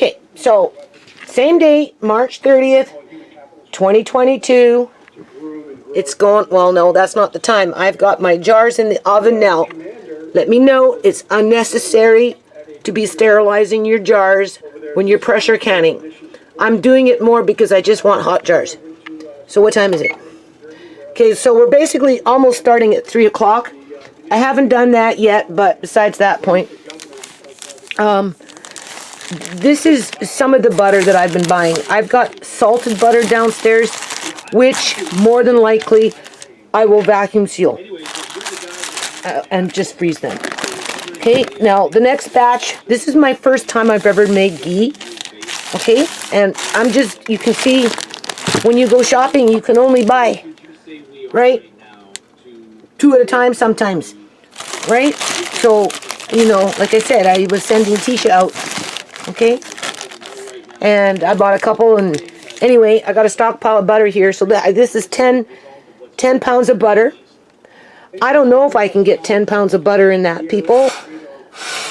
Okay, so same date, March 30th, 2022. It's going, well, no, that's not the time. I've got my jars in the oven now. Let me know it's unnecessary to be sterilizing your jars when you're pressure canning. I'm doing it more because I just want hot jars. So what time is it? Okay, so we're basically almost starting at 3 o'clock. I haven't done that yet, but besides that point, this is some of the butter that I've been buying. I've got salted butter downstairs, which more than likely I will vacuum seal and just freeze them. Okay, now the next batch, this is my first time I've ever made ghee. Okay, and I'm just, you can see when you go shopping, you can only buy, right, 2 at a time sometimes, right? So, you know, like I said, I was sending Tisha out, okay, and I bought a couple, and anyway, I got a stockpile of butter here, so this is 10 pounds of butter. I don't know if I can get 10 pounds of butter in that, people.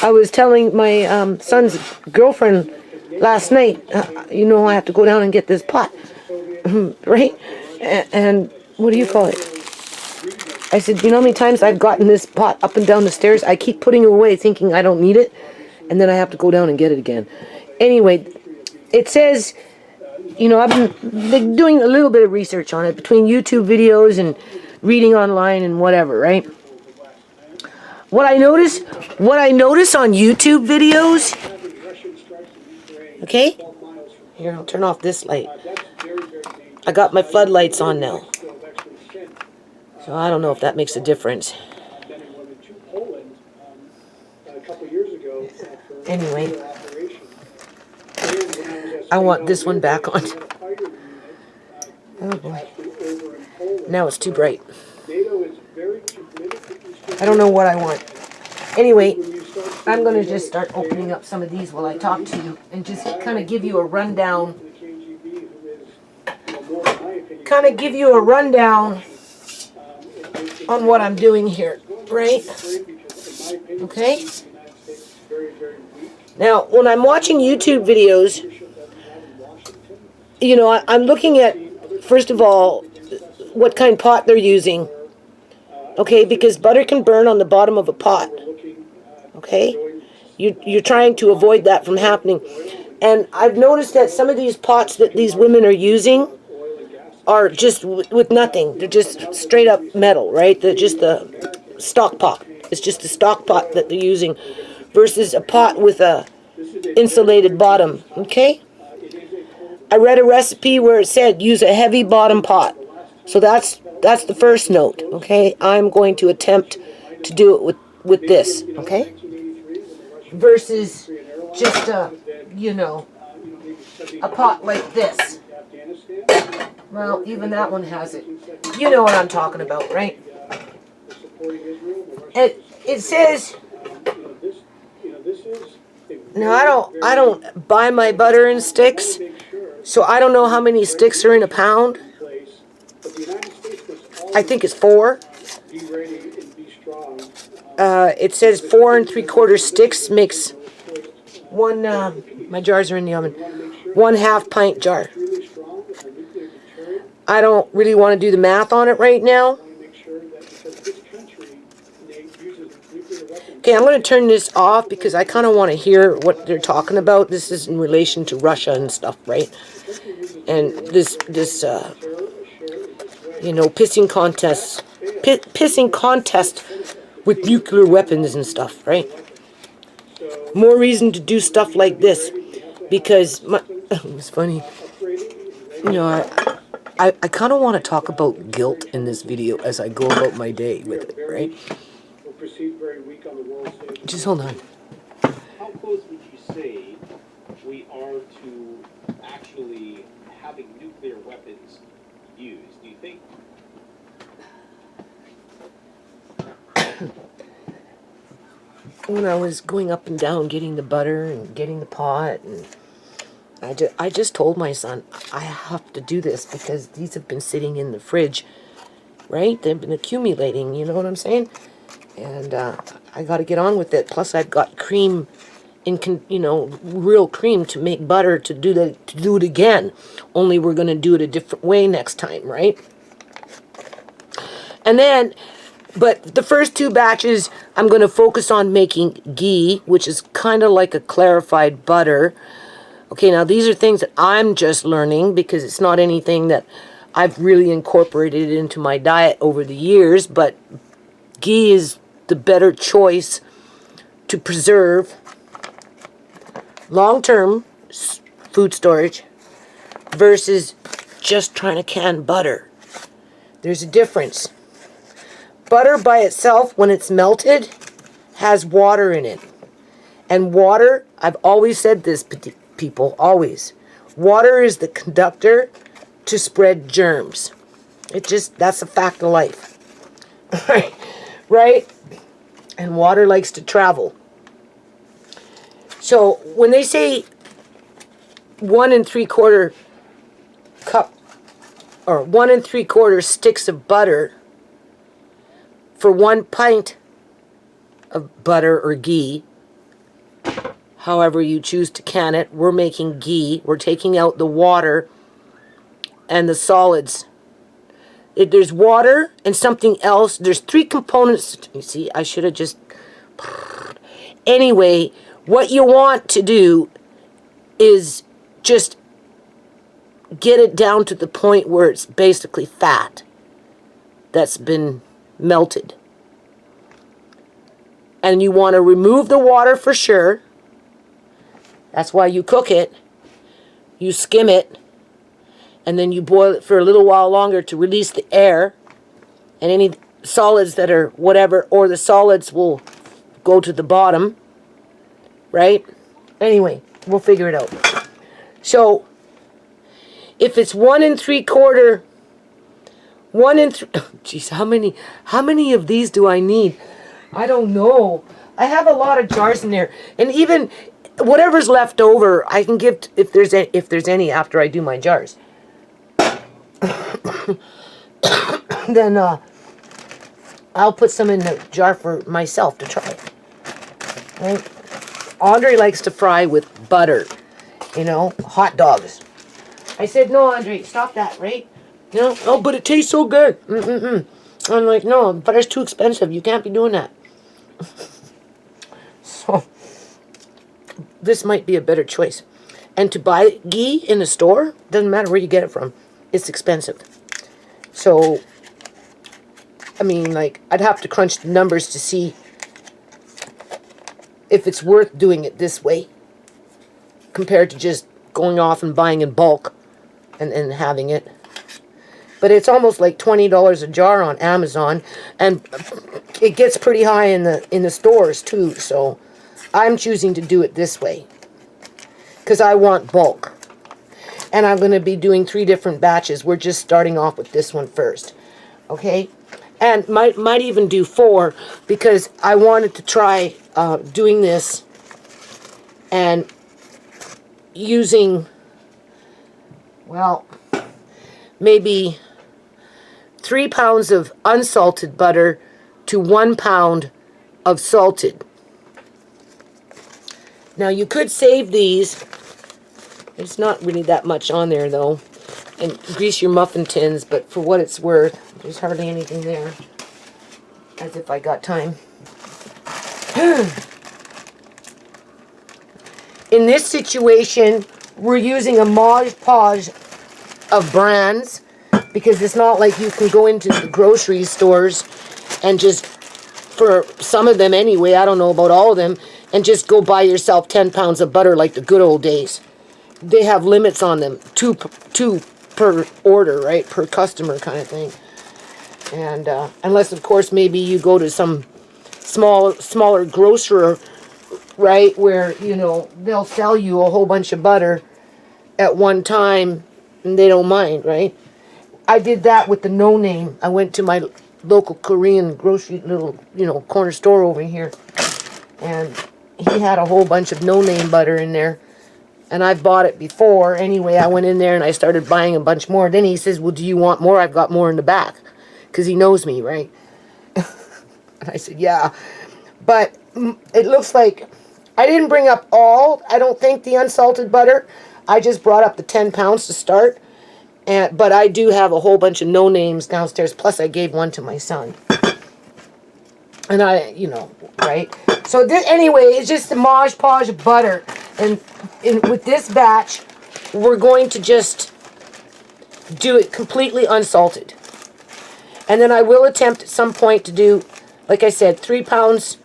I was telling my son's girlfriend last night, you know, I have to go down and get this pot, right? And what do you call it? I said, you know how many times I've gotten this pot up and down the stairs? I keep putting it away thinking I don't need it, and then I have to go down and get it again. Anyway, it says, you know, I've been doing a little bit of research on it between YouTube videos and reading online and whatever, right? What I notice on YouTube videos, okay? Here, I'll turn off this light. I got my floodlights on now. So I don't know if that makes a difference. Anyway, I want this one back on. Oh boy. Now it's too bright. I don't know what I want. Anyway, I'm going to just start opening up some of these while I talk to you and just kind of give you a rundown. On what I'm doing here, right? Okay? Now, when I'm watching YouTube videos, you know, I'm looking at, first of all, what kind of pot they're using. Okay, because butter can burn on the bottom of a pot. Okay? You're trying to avoid that from happening. And I've noticed that some of these pots that these women are using are just with nothing. They're just straight up metal, right? They're just the stock pot. It's just a stock pot that they're using versus a pot with a insulated bottom, okay? I read a recipe where it said use a heavy bottom pot. So that's the first note, okay? I'm going to attempt to do it with this, okay? Versus just a, you know, a pot like this. Well, even that one has it. You know what I'm talking about, right? It says, now I don't buy my butter in sticks, so I don't know how many sticks are in a pound. I think it's 4. It says 4 3/4 sticks makes one, my jars are in the oven, 1/2 pint jar. I don't really want to do the math on it right now. Okay, I'm going to turn this off because I kind of want to hear what they're talking about. This is in relation to Russia and stuff, right? And this you know, pissing contest with nuclear weapons and stuff, right? More reason to do stuff like this because it was funny. You know, I kind of want to talk about guilt in this video as I go about my day with it, right? Just hold on. How close would you say we are to actually having nuclear weapons used? Do you think? When I was going up and down getting the butter and getting the pot, and I just told my son, I have to do this because these have been sitting in the fridge, right? They've been accumulating, you know what I'm saying? And I got to get on with it. Plus, I've got cream real cream to make butter to do it again. Only we're going to do it a different way next time, right? And then, but the first two batches, I'm going to focus on making ghee, which is kind of like a clarified butter. Okay, now these are things that I'm just learning because it's not anything that I've really incorporated into my diet over the years, but ghee is the better choice to preserve long-term food storage versus just trying to can butter. There's a difference. Butter by itself, when it's melted, has water in it. And water, I've always said this, people, always. Water is the conductor to spread germs. That's a fact of life. Right? And water likes to travel. So when they say 1 3/4 cup or 1 3/4 sticks of butter for 1 pint of butter or ghee, however you choose to can it, we're making ghee. We're taking out the water and the solids. There's water and something else. There's 3 components. You see, I should have just... Anyway, what you want to do is just get it down to the point where it's basically fat that's been melted. And you want to remove the water for sure. That's why you cook it. You skim it. And then you boil it for a little while longer to release the air. And any solids that are whatever, or the solids will go to the bottom. Right? Anyway, we'll figure it out. So, if it's 1 3/4, geez, how many of these do I need? I don't know. I have a lot of jars in there, and even whatever's left over, I can give if there's any after I do my jars. Then I'll put some in the jar for myself to try. Right? Andre likes to fry with butter, hot dogs. I said, no, Andre, stop that, right? Oh, but it tastes so good. I'm like, no, butter's too expensive. You can't be doing that. So, this might be a better choice. And to buy ghee in the store, doesn't matter where you get it from. It's expensive. So, I mean, like, I'd have to crunch the numbers to see if it's worth doing it this way compared to just going off and buying in bulk and having it. But it's almost like $20 a jar on Amazon, and it gets pretty high in the stores too. So I'm choosing to do it this way because I want bulk. And I'm going to be doing 3 different batches. We're just starting off with this one first. Okay? And might even do 4 because I wanted to try doing this and using, well, maybe 3 pounds of unsalted butter to 1 pound of salted. Now you could save these. There's not really that much on there though. And grease your muffin tins, but for what it's worth, there's hardly anything there. As if I got time. In this situation, we're using a Mod Podge of brands because it's not like you can go into the grocery stores and just, for some of them anyway, I don't know about all of them, and just go buy yourself 10 pounds of butter like the good old days. They have limits on them, two per order, right, per customer kind of thing. And unless, of course, maybe you go to some smaller grocer, right, where, they'll sell you a whole bunch of butter at one time, and they don't mind, right? I did that with the No Name. I went to my local Korean grocery, little, corner store over here, and he had a whole bunch of No Name butter in there, and I've bought it before. Anyway, I went in there and I started buying a bunch more. Then he says, well, do you want more? I've got more in the back, because he knows me, right? And I said, yeah. But it looks like I didn't bring up all, I don't think, the unsalted butter. I just brought up the 10 pounds to start. But I do have a whole bunch of no-names downstairs. Plus, I gave one to my son. And right? So anyway, it's just a Mod Podge of butter. And with this batch, we're going to just do it completely unsalted. And then I will attempt at some point to do, like I said, 3 pounds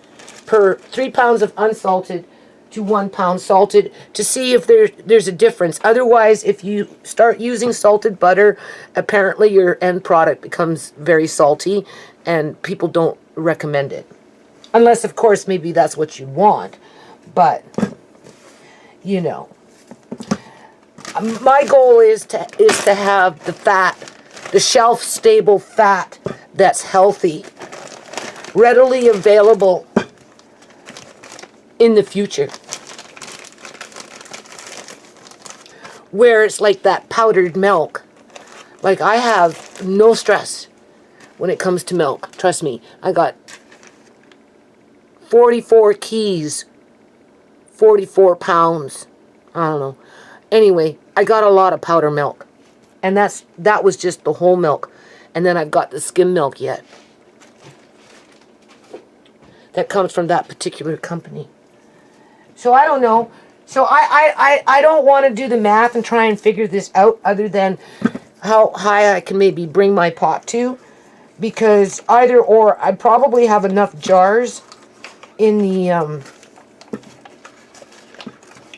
of unsalted to 1 pound salted to see if there's a difference. Otherwise, if you start using salted butter, apparently your end product becomes very salty and people don't recommend it. Unless, of course, maybe that's what you want. But, my goal is to have the fat, the shelf-stable fat that's healthy, readily available in the future. Where it's like that powdered milk. Like, I have no stress when it comes to milk. Trust me. I got 44 keys, 44 pounds. I don't know. Anyway, I got a lot of powder milk. And that was just the whole milk. And then I've got the skim milk yet. That comes from that particular company. So I don't know. So I don't want to do the math and try and figure this out other than how high I can maybe bring my pot to. Because either or, I probably have enough jars in the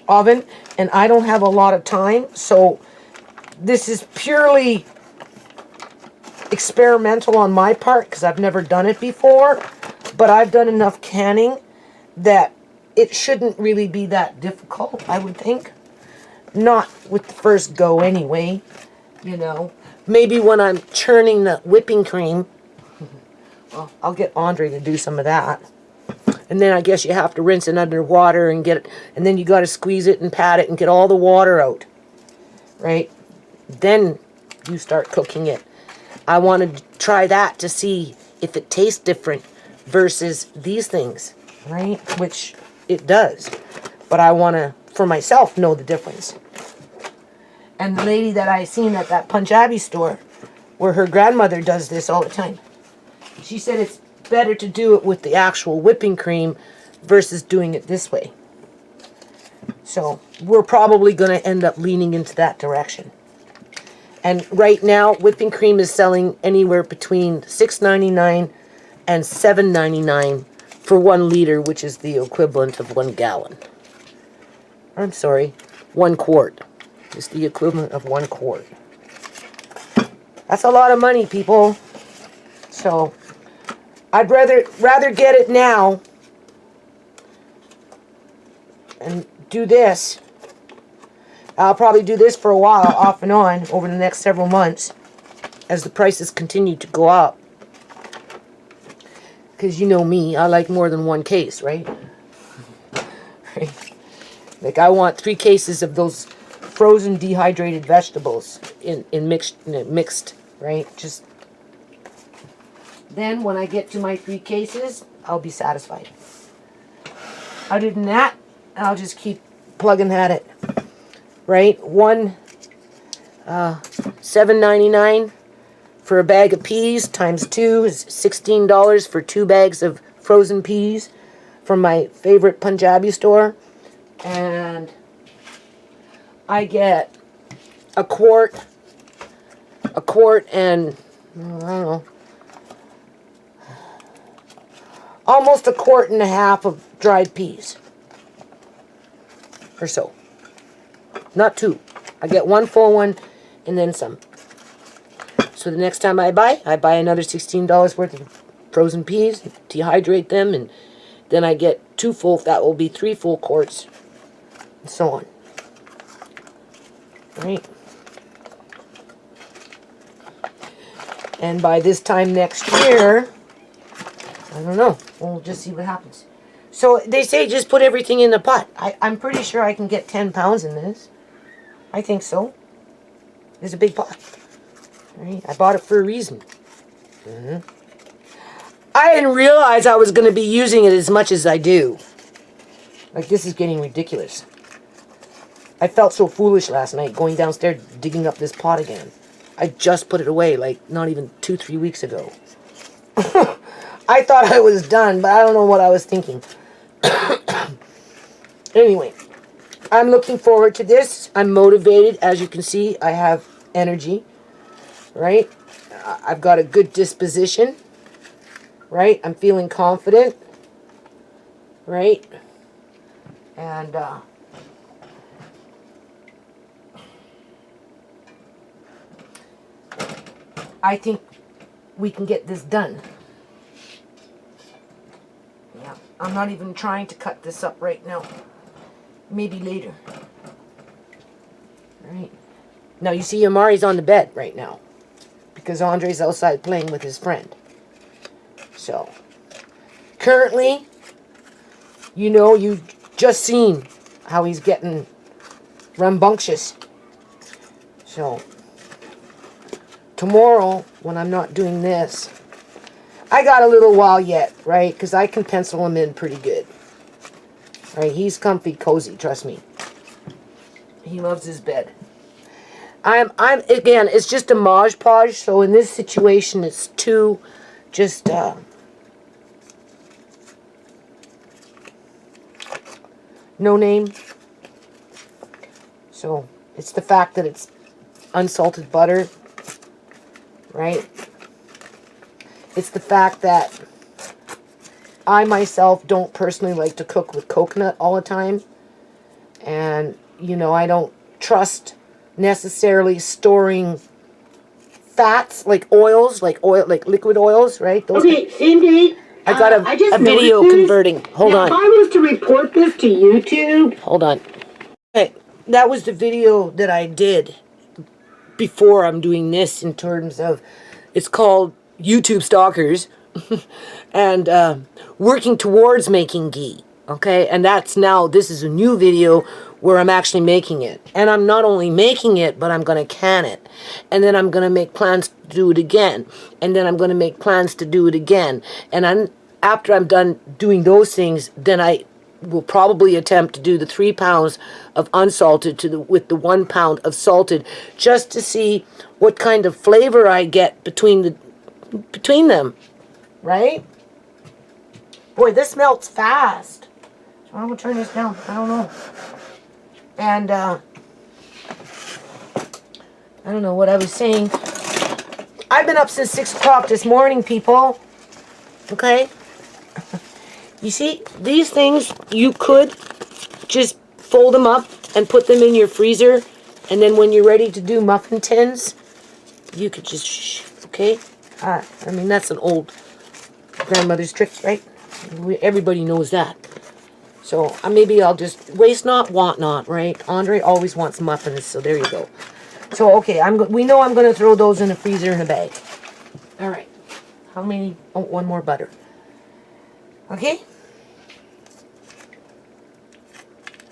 oven. And I don't have a lot of time. So this is purely experimental on my part because I've never done it before. But I've done enough canning that it shouldn't really be that difficult, I would think. Not with the first go anyway, Maybe when I'm churning the whipping cream, well, I'll get Andre to do some of that. And then I guess you have to rinse it under water and get it, and then you got to squeeze it and pat it and get all the water out, right? Then you start cooking it. I want to try that to see if it tastes different versus these things, right? Which it does. But I want to, for myself, know the difference. And the lady that I seen at that Punjabi store, where her grandmother does this all the time, she said it's better to do it with the actual whipping cream versus doing it this way. So we're probably going to end up leaning into that direction. And right now, whipping cream is selling anywhere between $6.99 and $7.99 for 1 liter, which is the equivalent of 1 gallon. I'm sorry, 1 quart. It's the equivalent of 1 quart. That's a lot of money, people. So I'd rather get it now and do this. I'll probably do this for a while, off and on, over the next several months, as the prices continue to go up. Because you know me, I like more than 1 case, right? Like, I want 3 cases of those frozen dehydrated vegetables in mixed, right? Just then when I get to my 3 cases, I'll be satisfied. Other than that, I'll just keep plugging at it. Right? $7.99 for a bag of peas times 2 is $16 for 2 bags of frozen peas from my favorite Punjabi store. And I get a quart and, I don't know, almost a quart and a half of dried peas. Or so. Not 2. I get 1 full one and then some. So the next time I buy another $16 worth of frozen peas, dehydrate them, and then I get 2 full, that will be 3 full quarts, and so on. Right? And by this time next year, I don't know, we'll just see what happens. So they say just put everything in the pot. I'm pretty sure I can get 10 pounds in this. I think so. It's a big pot. Right? I bought it for a reason. I didn't realize I was going to be using it as much as I do. Like, this is getting ridiculous. I felt so foolish last night going downstairs digging up this pot again. I just put it away like not even 2-3 weeks ago. I thought I was done, but I don't know what I was thinking. Anyway, I'm looking forward to this. I'm motivated. As you can see, I have energy, right? I've got a good disposition, right? I'm feeling confident, right? And I think we can get this done. Yeah, I'm not even trying to cut this up right now. Maybe later. Right. Now you see Amari's on the bed right now because Andre's outside playing with his friend. So, currently, you know, you just seen how he's getting rambunctious. So, tomorrow, when I'm not doing this, I got a little while yet, right? Because I can pencil him in pretty good. Right? He's comfy, cozy, trust me. He loves his bed. I'm again, it's just a Mod Podge, so in this situation, it's two, just, no name. So, it's the fact that it's unsalted butter, right? It's the fact that I myself don't personally like to cook with coconut all the time. And, you know, I don't trust necessarily storing fats like oils, like liquid oils, right? Those Okay, Cindy. I got a video converting. Hold now, on. if I was to report this to YouTube. Hold on. Okay, that was the video that I did before I'm doing this in terms of, it's called YouTube Stalkers and working towards making ghee. Okay, and that's now, this is a new video where I'm actually making it. And I'm not only making it, but I'm going to can it. And then I'm going to make plans to do it again. And then I'm going to make plans to do it again. And after I'm done doing those things, then I will probably attempt to do the 3 pounds of unsalted with the 1 pound of salted, just to see what kind of flavor I get between them, right? Boy, this melts fast. So I'm gonna turn this down. I don't know. And I don't know what I was saying. I've been up since 6 o'clock this morning, people. Okay? You see, these things, you could just fold them up and put them in your freezer. And then when you're ready to do muffin tins, you could just, okay? I mean, that's an old grandmother's trick, right? Everybody knows that. So maybe I'll just waste not, want not, right? Andre always wants muffins, so there you go. So, okay, we know I'm going to throw those in the freezer in a bag. All right. How many? Oh, one more butter. Okay?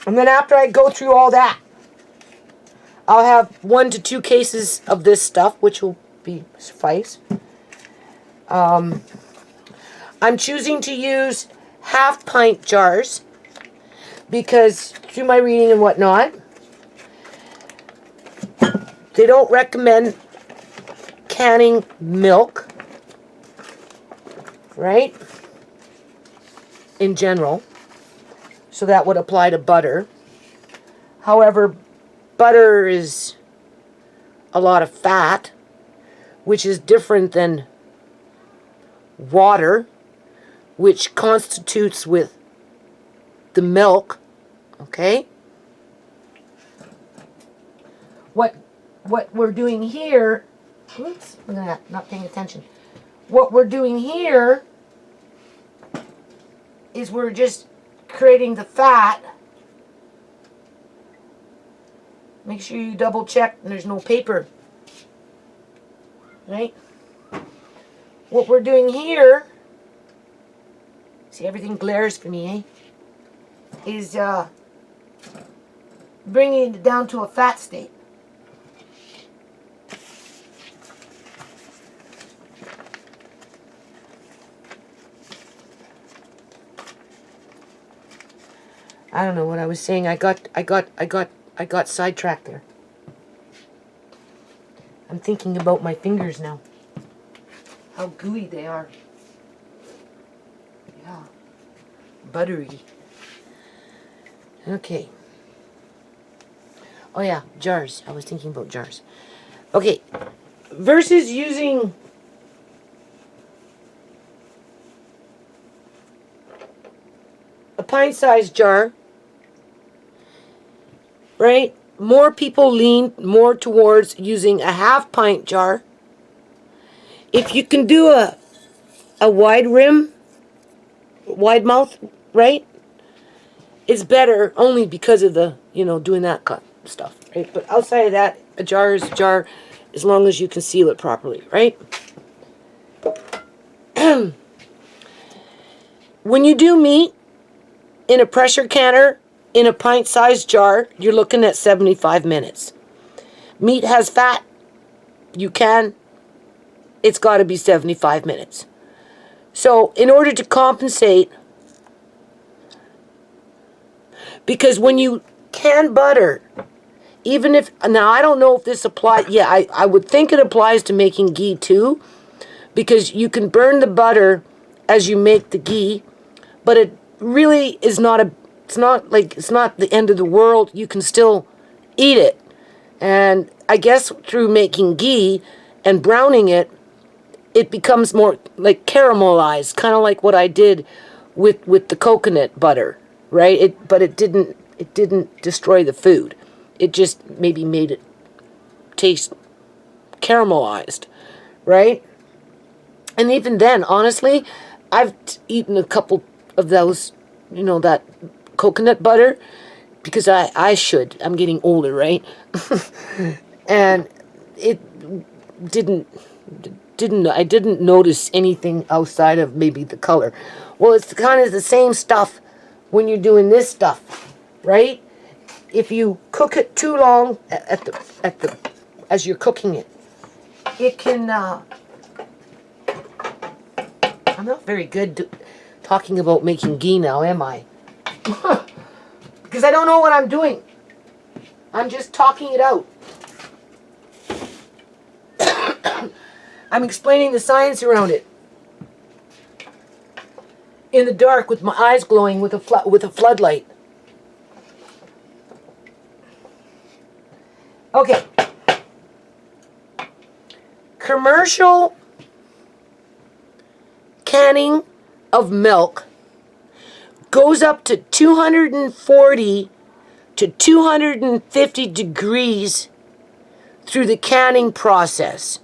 And then after I go through all that, I'll have 1 to 2 cases of this stuff, which will suffice. I'm choosing to use half-pint jars because through my reading and whatnot, they don't recommend canning milk, right? In general. So that would apply to butter. However, butter is a lot of fat, which is different than water, which constitutes with the milk, okay? What we're doing here, oops, I'm not paying attention. What we're doing here is we're just creating the fat. Make sure you double check and there's no paper, right? What we're doing here, see everything glares for me, eh? Is bringing it down to a fat state. I don't know what I was saying. I got sidetracked there. I'm thinking about my fingers now. How gooey they are. Yeah. Buttery. Okay. Oh yeah, jars. I was thinking about jars. Okay. Versus using a pint-sized jar, right? More people lean more towards using a half-pint jar. If you can do a wide rim, wide mouth, right? It's better only because of the, doing that cut stuff, right? But outside of that, a jar is a jar as long as you can seal it properly, right? When you do meat in a pressure canner, in a pint-sized jar, you're looking at 75 minutes. Meat has fat. It's got to be 75 minutes. So in order to compensate, because when you can butter, even if, now I don't know if this applies, yeah, I would think it applies to making ghee too, because you can burn the butter as you make the ghee, but it really is not it's not the end of the world. You can still eat it. And I guess through making ghee and browning it, it becomes more like caramelized, kind of like what I did with the coconut butter, right? But it didn't destroy the food. It just maybe made it taste caramelized, right? And even then, honestly, I've eaten a couple of those, that coconut butter, because I should. I'm getting older, right? And it I didn't notice anything outside of maybe the color. Well, it's kind of the same stuff when you're doing this stuff, right? If you cook it too long as you're cooking it, it can. I'm not very good talking about making ghee now, am I? Because I don't know what I'm doing. I'm just talking it out. I'm explaining the science around it. In the dark, with my eyes glowing with a floodlight. Okay. Commercial canning of milk goes up to 240 to 250 degrees through the canning process.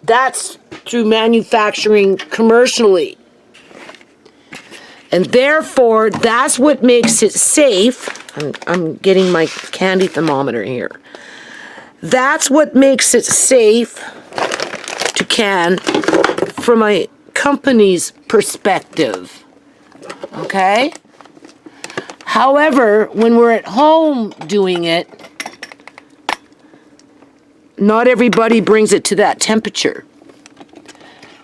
That's through manufacturing commercially. And therefore, that's what makes it safe. I'm getting my candy thermometer here. That's what makes it safe to can from a company's perspective. Okay? However, when we're at home doing it, not everybody brings it to that temperature,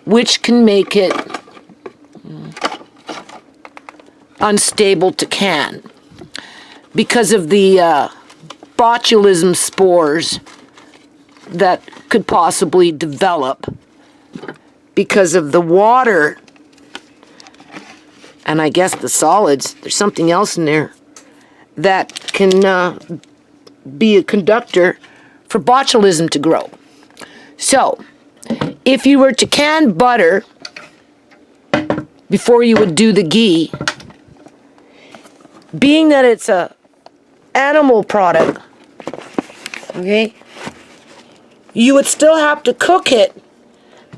which can make it unstable to can because of the botulism spores that could possibly develop because of the water and I guess the solids. There's something else in there that can be a conductor for botulism to grow. So, if you were to can butter before you would do the ghee, being that it's a animal product, okay, you would still have to cook it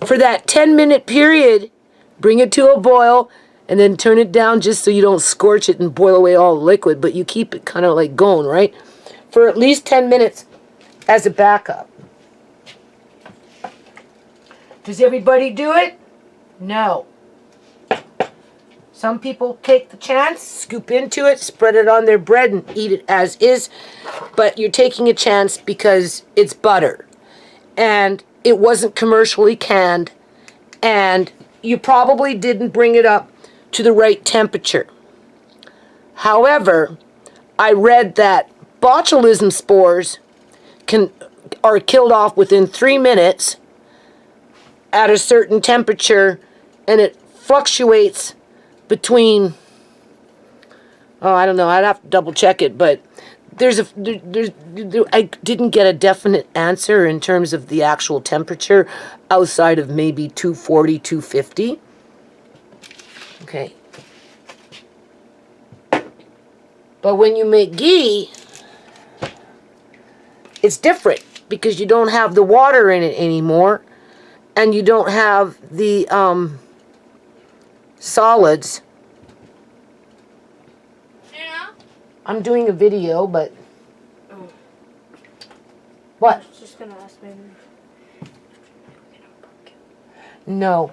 for that 10-minute period, bring it to a boil, and then turn it down just so you don't scorch it and boil away all the liquid, but you keep it kind of like going, right? For at least 10 minutes as a backup. Does everybody do it? No. Some people take the chance, scoop into it, spread it on their bread, and eat it as is. But you're taking a chance because it's butter. And it wasn't commercially canned. And you probably didn't bring it up to the right temperature. However, I read that botulism spores are killed off within 3 minutes at a certain temperature, and it fluctuates between, oh, I don't know, I'd have to double check it, but I didn't get a definite answer in terms of the actual temperature outside of maybe 240, 250. Okay. But when you make ghee, it's different because you don't have the water in it anymore, and you don't have the solids. Yeah. I'm doing a video, but what? I was just gonna ask maybe. No.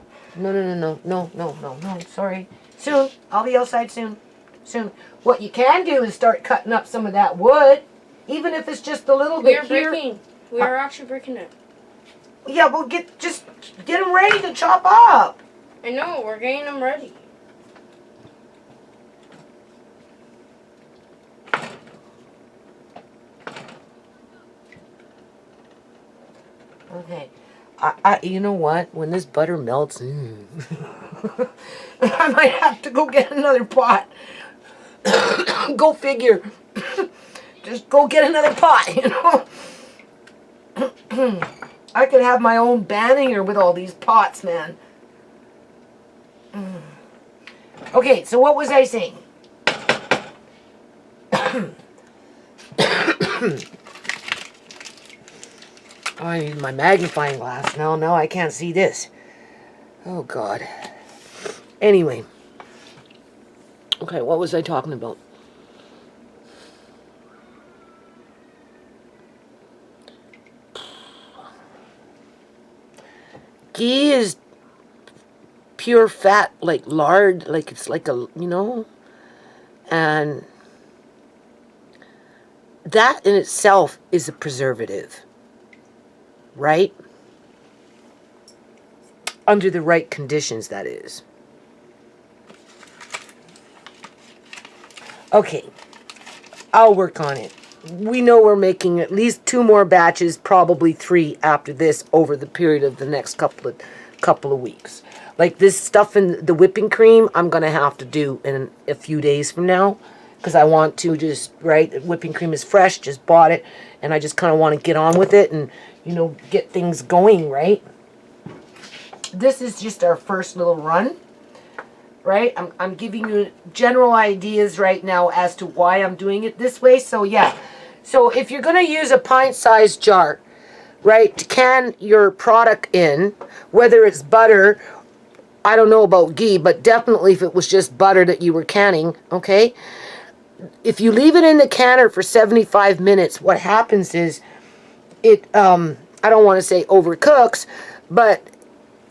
Sorry. Soon. I'll be outside soon. What you can do is start cutting up some of that wood, even if it's just a little We bit are here. breaking. We are actually breaking it. Yeah, well, just get them ready to chop up. I know. We're getting them ready. Okay. You know what? When this butter melts, I might have to go get another pot. Go figure. Just go get another pot, you know? I could have my own banninger with all these pots, man. Okay, so what was I saying? Oh, I need my magnifying glass. No, I can't see this. Oh, God. Anyway. Okay, what was I talking about? Ghee is pure fat, like lard, like it's like a, you know? And that in itself is a preservative. Right? Under the right conditions, that is. Okay. I'll work on it. We know we're making at least 2 more batches, probably 3 after this over the period of the next couple of weeks. Like this stuff in the whipping cream, I'm going to have to do in a few days from now. Because I want to just, right, whipping cream is fresh, just bought it, and I just kind of want to get on with it and, you know, get things going, right? This is just our first little run, right? I'm giving you general ideas right now as to why I'm doing it this way. So, yeah. So, if you're going to use a pint-sized jar, right, to can your product in, whether it's butter, I don't know about ghee, but definitely if it was just butter that you were canning, okay? If you leave it in the canner for 75 minutes, what happens is it, I don't want to say overcooks, but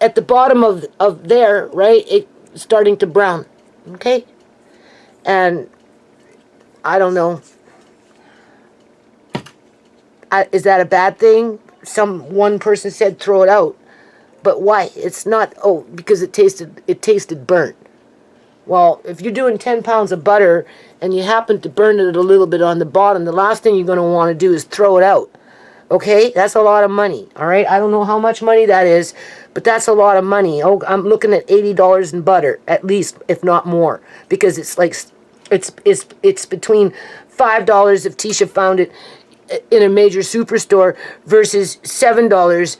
at the bottom of there, right, it's starting to brown, okay? And I don't know. Is that a bad thing? One person said throw it out. But why? It's not, because it tasted burnt. Well, if you're doing 10 pounds of butter and you happen to burn it a little bit on the bottom, the last thing you're going to want to do is throw it out. Okay? That's a lot of money. All right? I don't know how much money that is, but that's a lot of money. Oh, I'm looking at $80 in butter, at least, if not more. Because it's like, it's between $5 if Tisha found it in a major superstore versus $7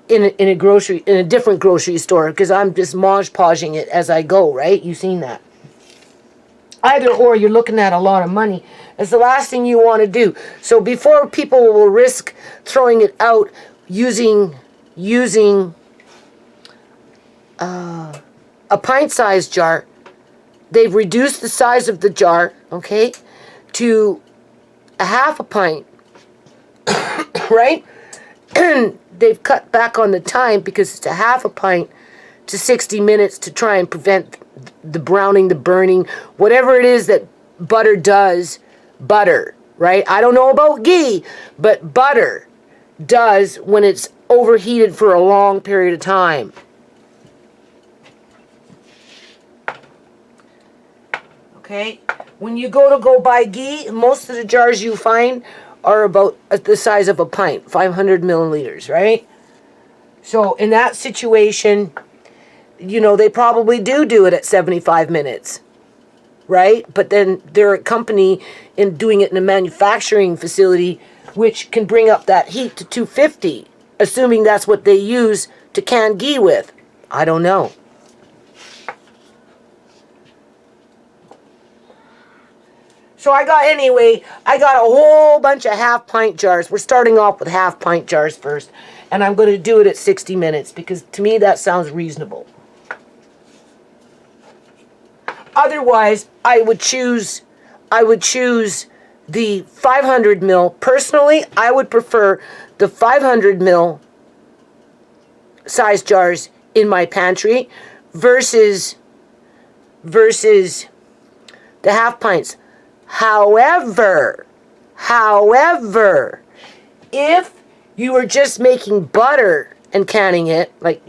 in a different grocery store, because I'm just modge-podging it as I go, right? You've seen that. Either or, you're looking at a lot of money. It's the last thing you want to do. So before people will risk throwing it out using a pint-sized jar, they've reduced the size of the jar, okay, to a half a pint, right? And they've cut back on the time because it's a half a pint to 60 minutes to try and prevent the browning, the burning, whatever it is that butter does, right? I don't know about ghee, but butter does when it's overheated for a long period of time. Okay? When you go buy ghee, most of the jars you find are about the size of a pint, 500 milliliters, right? So in that situation, they probably do it at 75 minutes, right? But then they're a company in doing it in a manufacturing facility, which can bring up that heat to 250, assuming that's what they use to can ghee with. I don't know. So I got a whole bunch of half-pint jars. We're starting off with half-pint jars first, and I'm going to do it at 60 minutes because to me that sounds reasonable. Otherwise, I would choose the 500 mil. Personally, I would prefer the 500 mil size jars in my pantry versus the half pints. However, if you were just making butter and canning it, like,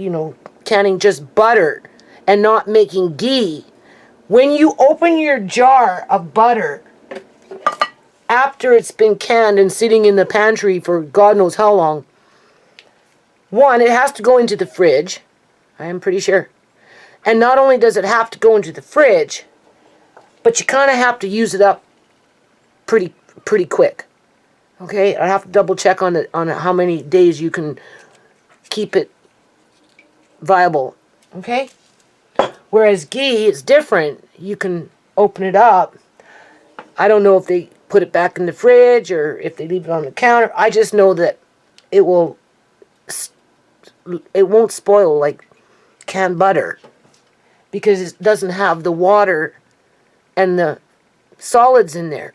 canning just butter and not making ghee, when you open your jar of butter after it's been canned and sitting in the pantry for God knows how long, one, it has to go into the fridge, I am pretty sure. And not only does it have to go into the fridge, but you kind of have to use it up pretty quick. Okay, I have to double check on how many days you can keep it viable. Okay, whereas ghee is different. You can open it up. I don't know if they put it back in the fridge or if they leave it on the counter. I just know that it won't spoil like canned butter because it doesn't have the water and the solids in there.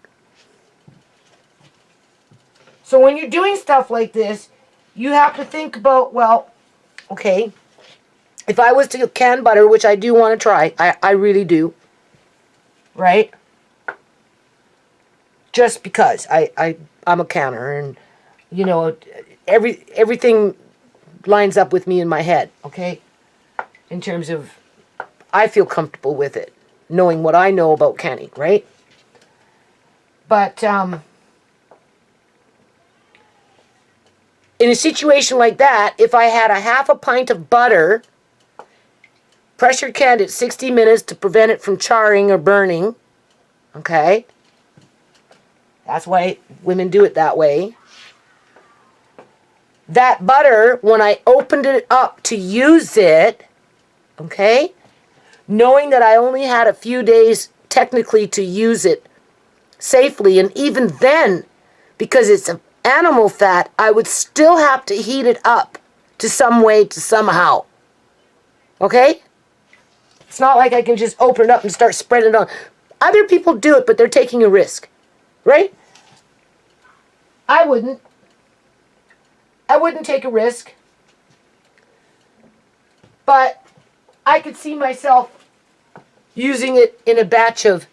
So when you're doing stuff like this, you have to think about, well, okay, if I was to can butter, which I do want to try, I really do, right? Just because I'm a canner and, everything lines up with me in my head, okay? In terms of, I feel comfortable with it, knowing what I know about canning, right? But, in a situation like that, if I had a half a pint of butter, pressure canned at 60 minutes to prevent it from charring or burning, okay? That's why women do it that way. That butter, when I opened it up to use it, okay, knowing that I only had a few days technically to use it safely, and even then, because it's an animal fat, I would still have to heat it up to some way, to somehow. Okay? It's not like I can just open it up and start spreading it on. Other people do it, but they're taking a risk. Right? I wouldn't. I wouldn't take a risk. But I could see myself using it in a batch of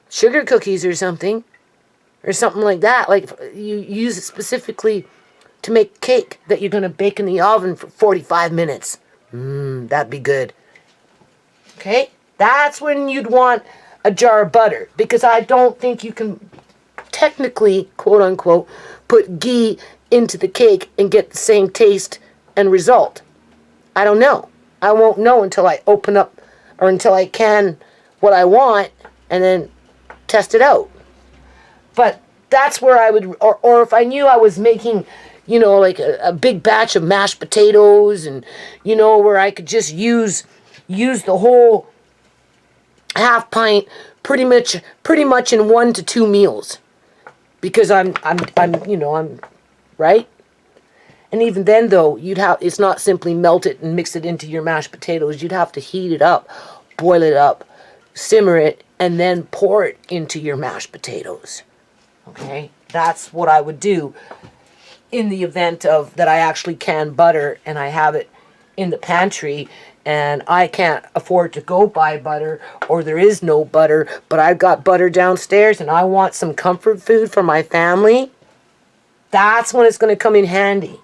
sugar cookies or something like that. Like you use it specifically to make cake that you're going to bake in the oven for 45 minutes. That'd be good. Okay? That's when you'd want a jar of butter, because I don't think you can technically, quote unquote, put ghee into the cake and get the same taste and result. I don't know. I won't know until I open up or until I can what I want and then test it out. But that's where I would, or if I knew I was making, like a big batch of mashed potatoes and, where I could just use the whole half pint pretty much in 1 to 2 meals, because I'm right. And even then, though, it's not simply melt it and mix it into your mashed potatoes. You'd have to heat it up, boil it up, simmer it, and then pour it into your mashed potatoes. Okay, that's what I would do in the event of that I actually can butter and I have it in the pantry and I can't afford to go buy butter, or there is no butter, but I've got butter downstairs and I want some comfort food for my family. That's when it's going to come in handy.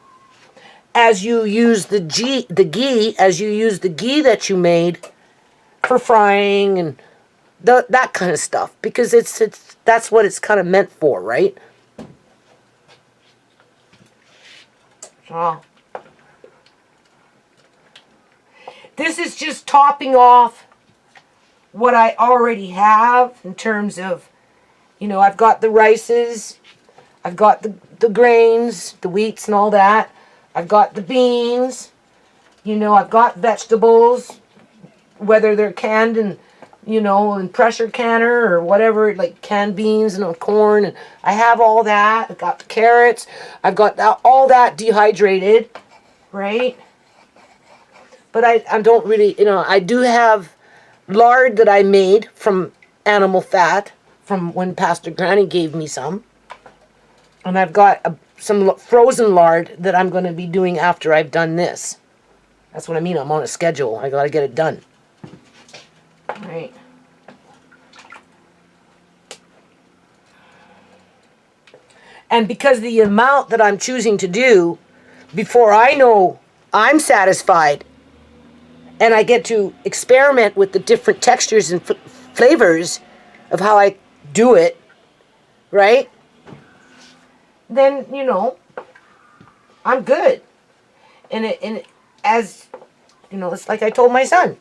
As you use the ghee that you made for frying and that kind of stuff, because that's what it's kind of meant for, right? So this is just topping off what I already have in terms of, I've got the rices, I've got the grains, the wheats and all that. I've got the beans, I've got vegetables, whether they're canned and, in pressure canner or whatever, like canned beans and corn. And I have all that. I've got the carrots. I've got all that dehydrated, right? But I don't really, I do have lard that I made from animal fat from when Pastor Granny gave me some. And I've got some frozen lard that I'm going to be doing after I've done this. That's what I mean. I'm on a schedule. I got to get it done. All right. And because the amount that I'm choosing to do, before I know I'm satisfied, and I get to experiment with the different textures and flavors of how I do it, right? Then, I'm good. And as, it's like I told my son,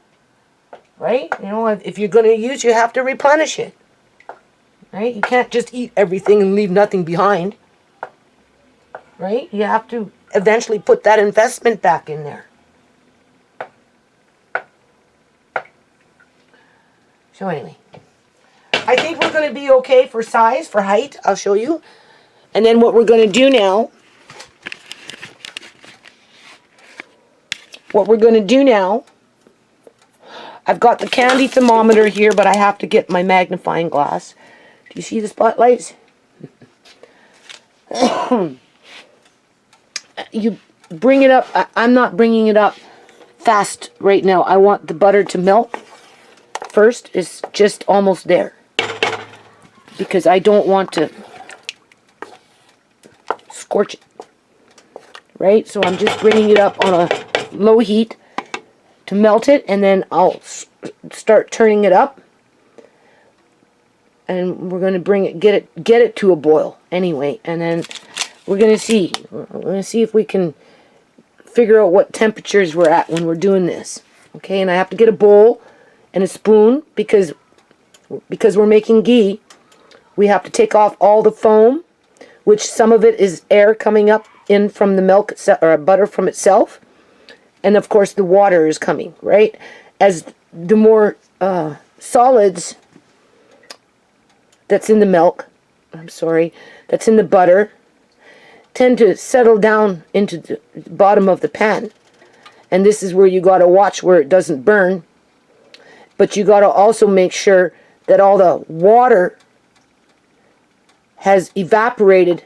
right? If you're going to use, you have to replenish it, right? You can't just eat everything and leave nothing behind, right? You have to eventually put that investment back in there. So anyway, I think we're going to be okay for size, for height. I'll show you. And then what we're going to do now, I've got the candy thermometer here, but I have to get my magnifying glass. Do you see the spotlights? You bring it up. I'm not bringing it up fast right now. I want the butter to melt first. It's just almost there, because I don't want to scorch it, right? So I'm just bringing it up on a low heat to melt it, and then I'll start turning it up, and we're going to get it to a boil anyway, and then we're going to see if we can figure out what temperatures we're at when we're doing this. Okay, and I have to get a bowl and a spoon, because we're making ghee. We have to take off all the foam, which some of it is air coming up in from the milk itself, or butter from itself, and of course the water is coming, right? As the more solids that's in the milk, that's in the butter, tend to settle down into the bottom of the pan. And this is where you got to watch where it doesn't burn. But you got to also make sure that all the water has evaporated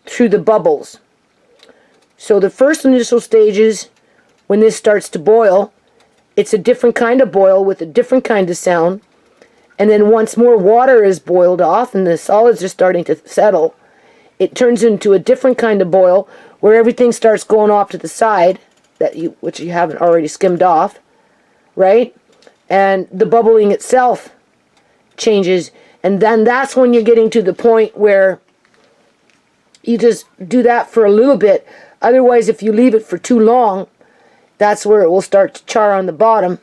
through the bubbles. So the first initial stages, when this starts to boil, it's a different kind of boil with a different kind of sound. And then once more water is boiled off and the solids are starting to settle, it turns into a different kind of boil where everything starts going off to the side, which you haven't already skimmed off, right? And the bubbling itself changes, and then that's when you're getting to the point where you just do that for a little bit. Otherwise, if you leave it for too long, that's where it will start to char on the bottom,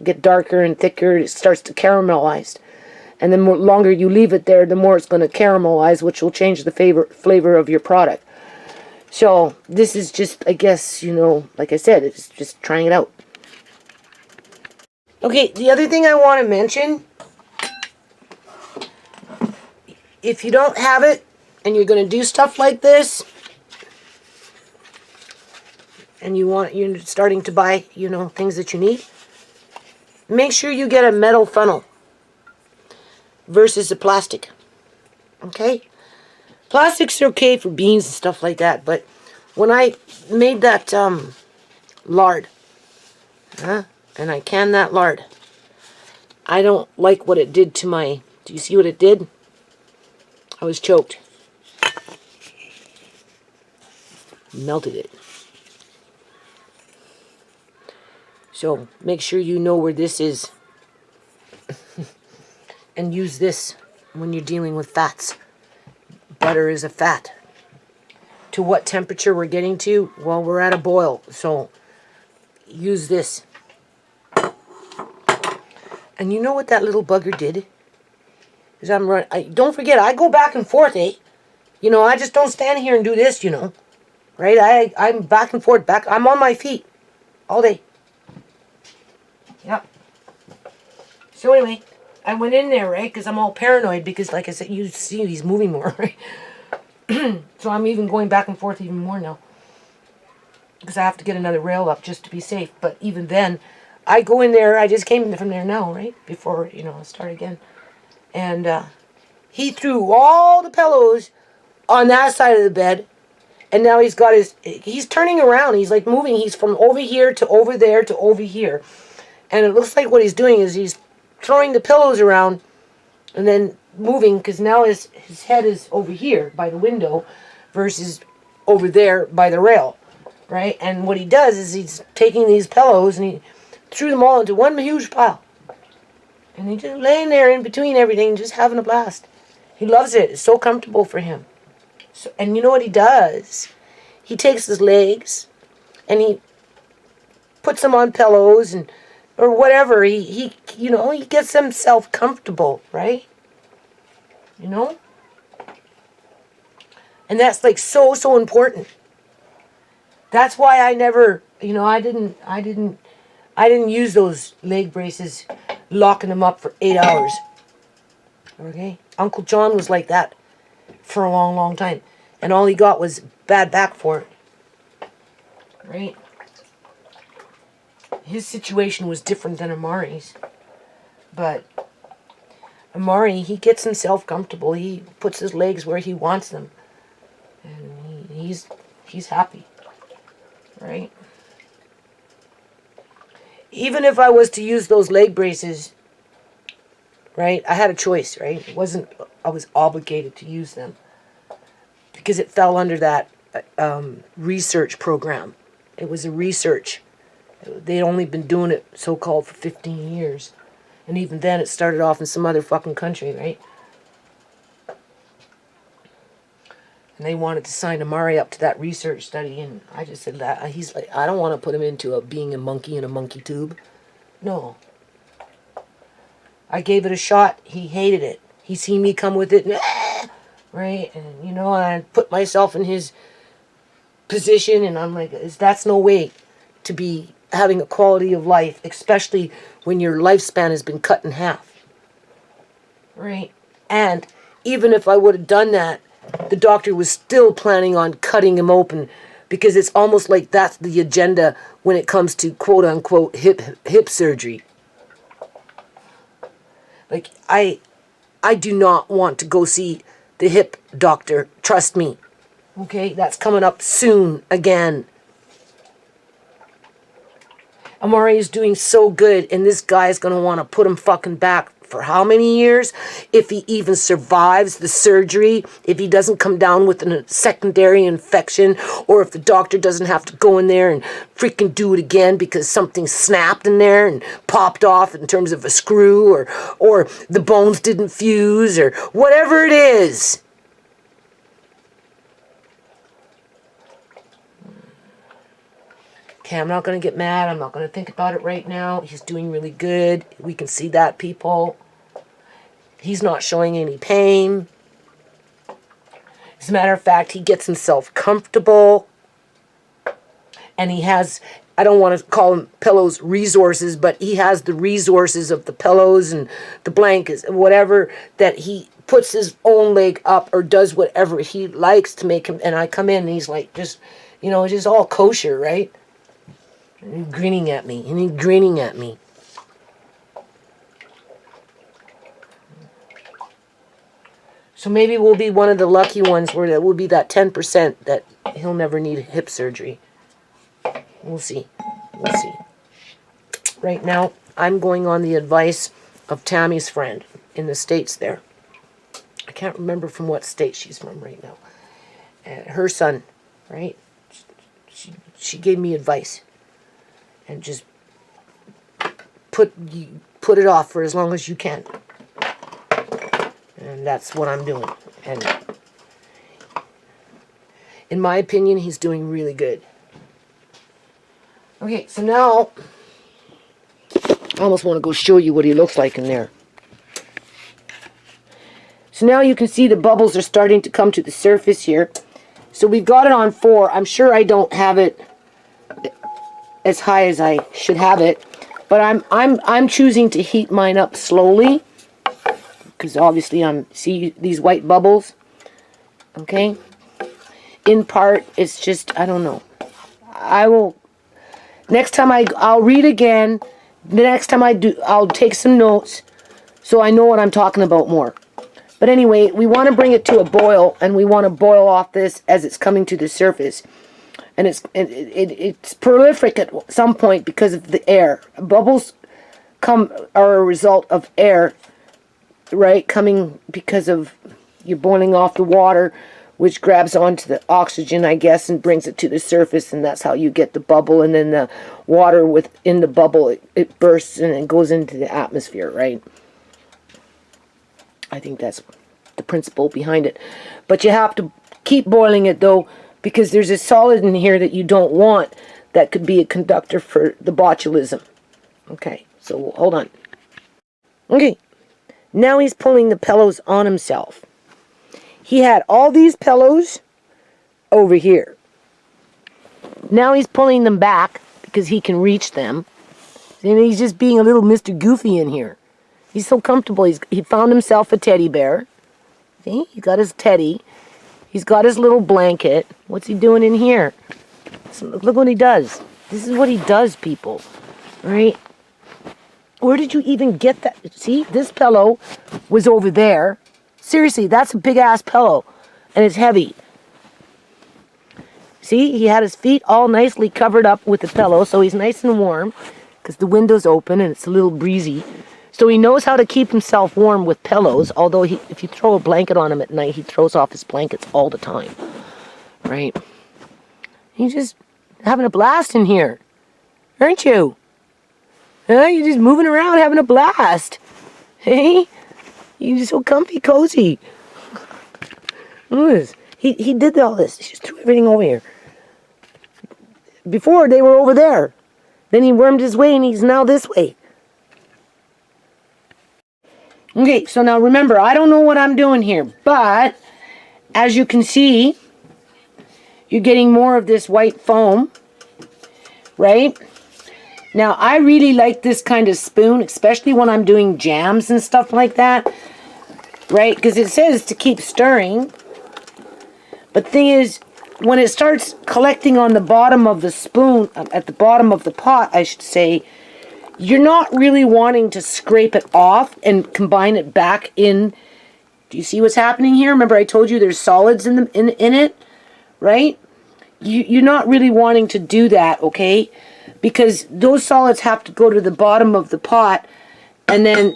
get darker and thicker. It starts to caramelize. And the longer you leave it there, the more it's going to caramelize, which will change the flavor of your product. So this is just, I guess, like I said, it's just trying it out. Okay, the other thing I want to mention, if you don't have it and you're going to do stuff like this, and you're starting to buy, things that you need, make sure you get a metal funnel versus a plastic. Okay? Plastics are okay for beans and stuff like that, but when I made that lard, and I canned that lard, I don't like what it did to my... Do you see what it did? I was choked. Melted it. So make sure you know where this is. And use this when you're dealing with fats. Butter is a fat. To what temperature we're getting to? Well, we're at a boil, so use this. And you know what that little bugger did? Is don't forget, I go back and forth, eh? You know, I just don't stand here and do this, you know. Right? I'm back and forth, I'm on my feet all day. Yep. So anyway, I went in there, right? Because I'm all paranoid because, like I said, you see he's moving more, right? So I'm even going back and forth even more now. Because I have to get another rail up just to be safe. But even then, I go in there, I just came from there now, right? Before, I start again. And he threw all the pillows on that side of the bed. And now he's turning around. He's like moving. He's from over here to over there to over here. And it looks like what he's doing is he's throwing the pillows around and then moving, because now his head is over here by the window versus over there by the rail, right? And what he does is he's taking these pillows and he threw them all into one huge pile. And he's just laying there in between everything, just having a blast. He loves it. It's so comfortable for him. So, and you know what he does? He takes his legs and he puts them on pillows and or whatever. He gets himself comfortable, right? You know? And that's like so important. That's why I never, I didn't use those leg braces, locking them up for 8 hours. Okay? Uncle John was like that for a long time. And all he got was bad back for it. Right? His situation was different than Amari's. But Amari, he gets himself comfortable. He puts his legs where he wants them. And he's happy. Right? Even if I was to use those leg braces, right, I had a choice, right? I was obligated to use them. Because it fell under that research program. It was a research. They'd only been doing it, so-called, for 15 years. And even then, it started off in some other fucking country, right? And they wanted to sign Amari up to that research study, and I just said that. He's like, I don't want to put him into being a monkey in a monkey tube. No. I gave it a shot. He hated it. He seen me come with it, and, right? And, I put myself in his position, and I'm like, that's no way to be having a quality of life, especially when your lifespan has been cut in half. Right? And even if I would have done that, the doctor was still planning on cutting him open, because it's almost like that's the agenda when it comes to quote-unquote hip surgery. Like, I do not want to go see the hip doctor. Trust me. Okay? That's coming up soon again. Amari is doing so good, and this guy is going to want to put him fucking back for how many years? If he even survives the surgery, if he doesn't come down with a secondary infection, or if the doctor doesn't have to go in there and freaking do it again because something snapped in there and popped off in terms of a screw, or the bones didn't fuse, or whatever it is. Okay, I'm not going to get mad. I'm not going to think about it right now. He's doing really good. We can see that, people. He's not showing any pain. As a matter of fact, he gets himself comfortable. And he has, I don't want to call him pillows resources, but he has the resources of the pillows and the blankets, whatever, that he puts his own leg up or does whatever he likes to make him. And I come in and he's like, just, just all kosher, right? And he's grinning at me. So maybe we'll be one of the lucky ones where there will be that 10% that he'll never need hip surgery. We'll see. Right now, I'm going on the advice of Tammy's friend in the States there. I can't remember from what state she's from right now. Her son, right? She gave me advice. And just put it off for as long as you can. And that's what I'm doing. And in my opinion, he's doing really good. Okay, so now I almost want to go show you what he looks like in there. So now you can see the bubbles are starting to come to the surface here. So we've got it on 4. I'm sure I don't have it as high as I should have it, but I'm choosing to heat mine up slowly because obviously see these white bubbles. Okay, in part it's just, I don't know. I will next time I'll read again. The next time I do, I'll take some notes so I know what I'm talking about more. But anyway, we want to bring it to a boil, and we want to boil off this as it's coming to the surface. And it's prolific at some point because of the air. Bubbles are a result of air, right? Coming because of you're boiling off the water, which grabs onto the oxygen, I guess, and brings it to the surface, and that's how you get the bubble. And then the water within the bubble, it bursts and it goes into the atmosphere, right? I think that's the principle behind it. But you have to keep boiling it, though, because there's a solid in here that you don't want that could be a conductor for the botulism. Okay, so hold on. Okay, now he's pulling the pillows on himself. He had all these pillows over here. Now he's pulling them back because he can reach them. And he's just being a little Mr. Goofy in here. He's so comfortable. He found himself a teddy bear. See? He's got his teddy. He's got his little blanket. What's he doing in here? So look what he does. This is what he does, people. Right? Where did you even get that? See? This pillow was over there. Seriously, that's a big-ass pillow. And it's heavy. See? He had his feet all nicely covered up with the pillow, so he's nice and warm because the window's open and it's a little breezy. So he knows how to keep himself warm with pillows, although if you throw a blanket on him at night, he throws off his blankets all the time. Right? He's just having a blast in here. Aren't you? Huh? You're just moving around having a blast. Hey? You're so comfy, cozy. Look at this. He did all this. He just threw everything over here. Before, they were over there. Then he wormed his way, and he's now this way. Okay, so now remember, I don't know what I'm doing here, but as you can see, you're getting more of this white foam, right? Now, I really like this kind of spoon, especially when I'm doing jams and stuff like that, right? Because it says to keep stirring, but the thing is, when it starts collecting on the bottom of the spoon, at the bottom of the pot, I should say, you're not really wanting to scrape it off and combine it back in. Do you see what's happening here? Remember I told you there's solids in it, right? You're not really wanting to do that, okay? Because those solids have to go to the bottom of the pot, and then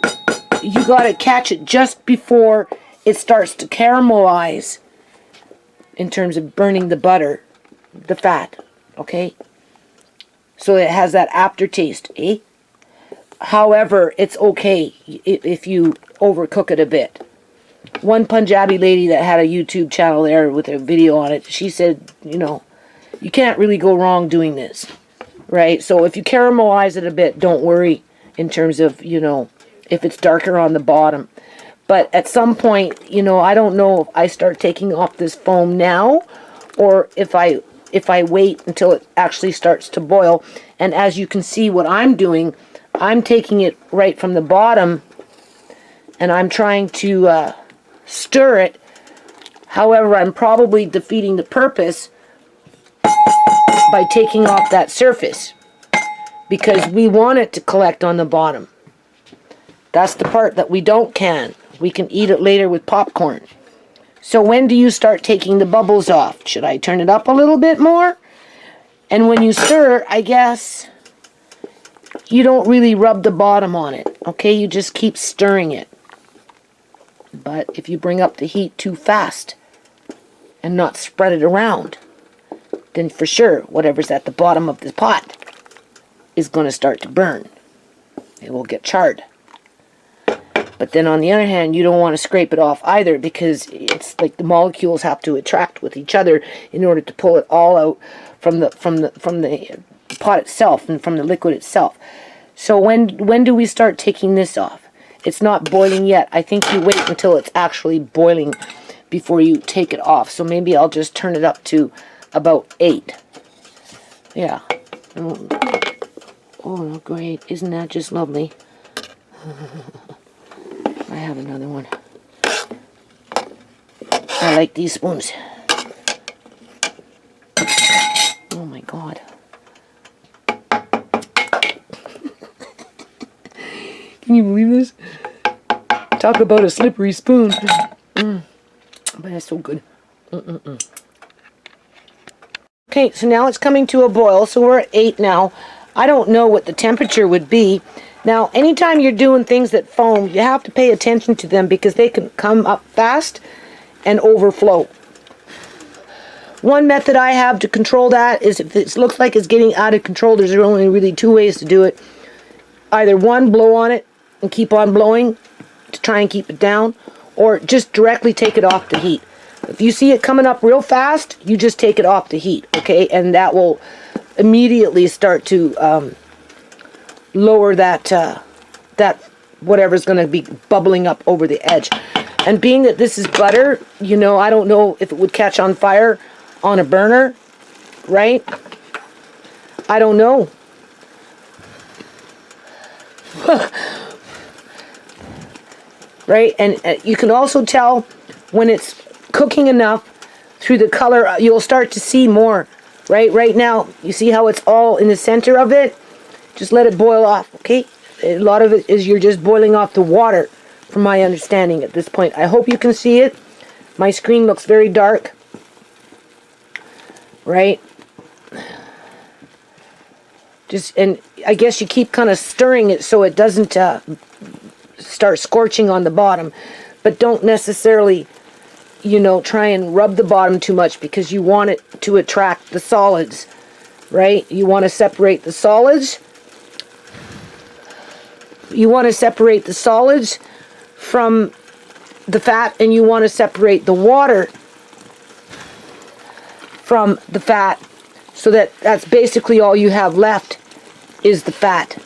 you got to catch it just before it starts to caramelize in terms of burning the butter, the fat, okay? So it has that aftertaste, eh? However, it's okay if you overcook it a bit. One Punjabi lady that had a YouTube channel there with a video on it, she said, you know, you can't really go wrong doing this, right? So if you caramelize it a bit, don't worry in terms of, you know, if it's darker on the bottom. But at some point, you know, I don't know if I start taking off this foam now or if I wait until it actually starts to boil. And as you can see what I'm doing, I'm taking it right from the bottom and I'm trying to stir it. However, I'm probably defeating the purpose by taking off that surface because we want it to collect on the bottom. That's the part that we don't can. We can eat it later with popcorn. So when do you start taking the bubbles off? Should I turn it up a little bit more? And when you stir, I guess you don't really rub the bottom on it, okay? You just keep stirring it. But if you bring up the heat too fast and not spread it around, then for sure, whatever's at the bottom of the pot is going to start to burn. It will get charred. But then on the other hand, you don't want to scrape it off either, because it's like the molecules have to attract with each other in order to pull it all out from the pot itself and from the liquid itself. So when do we start taking this off? It's not boiling yet. I think you wait until it's actually boiling before you take it off. So maybe I'll just turn it up to about 8. Yeah. Oh, great. Isn't that just lovely? I have another one. I like these spoons. Oh my God. Can you believe this? Talk about a slippery spoon. But it's so good. Okay, so now it's coming to a boil. So we're at 8 now. I don't know what the temperature would be. Now, anytime you're doing things that foam, you have to pay attention to them because they can come up fast and overflow. One method I have to control that is if it looks like it's getting out of control, there's only really 2 ways to do it. Either one, blow on it and keep on blowing to try and keep it down, or just directly take it off the heat. If you see it coming up real fast, you just take it off the heat, okay? And that will immediately start to lower that whatever's going to be bubbling up over the edge. And being that this is butter, you know, I don't know if it would catch on fire on a burner, right? I don't know. Right? And you can also tell when it's cooking enough through the color. You'll start to see more. Right now, you see how it's all in the center of it? Just let it boil off, okay? A lot of it is you're just boiling off the water, from my understanding at this point. I hope you can see it. My screen looks very dark. Right? And I guess you keep kind of stirring it so it doesn't start scorching on the bottom. But don't necessarily, you know, try and rub the bottom too much because you want it to attract the solids, right? You want to separate the solids. You want to separate the solids from the fat, and you want to separate the water from the fat, so that's basically all you have left is the fat,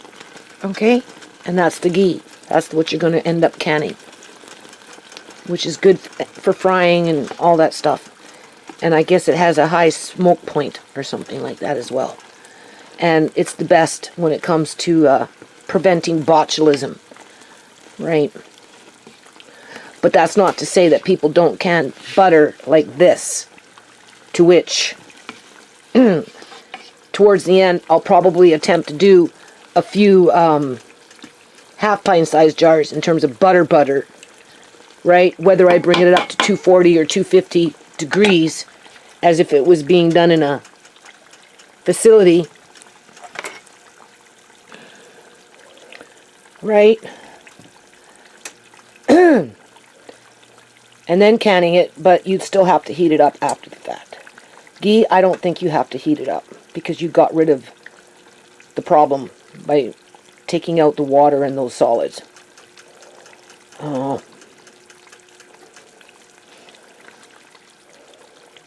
okay? And that's the ghee. That's what you're going to end up canning, which is good for frying and all that stuff. And I guess it has a high smoke point or something like that as well. And it's the best when it comes to preventing botulism, right? But that's not to say that people don't can butter like this, to which towards the end I'll probably attempt to do a few half pint size jars in terms of butter, right? Whether I bring it up to 240 or 250 degrees as if it was being done in a facility, right? And then canning it, but you'd still have to heat it up after the fact. Ghee, I don't think you have to heat it up because you got rid of the problem by taking out the water and those solids. Oh.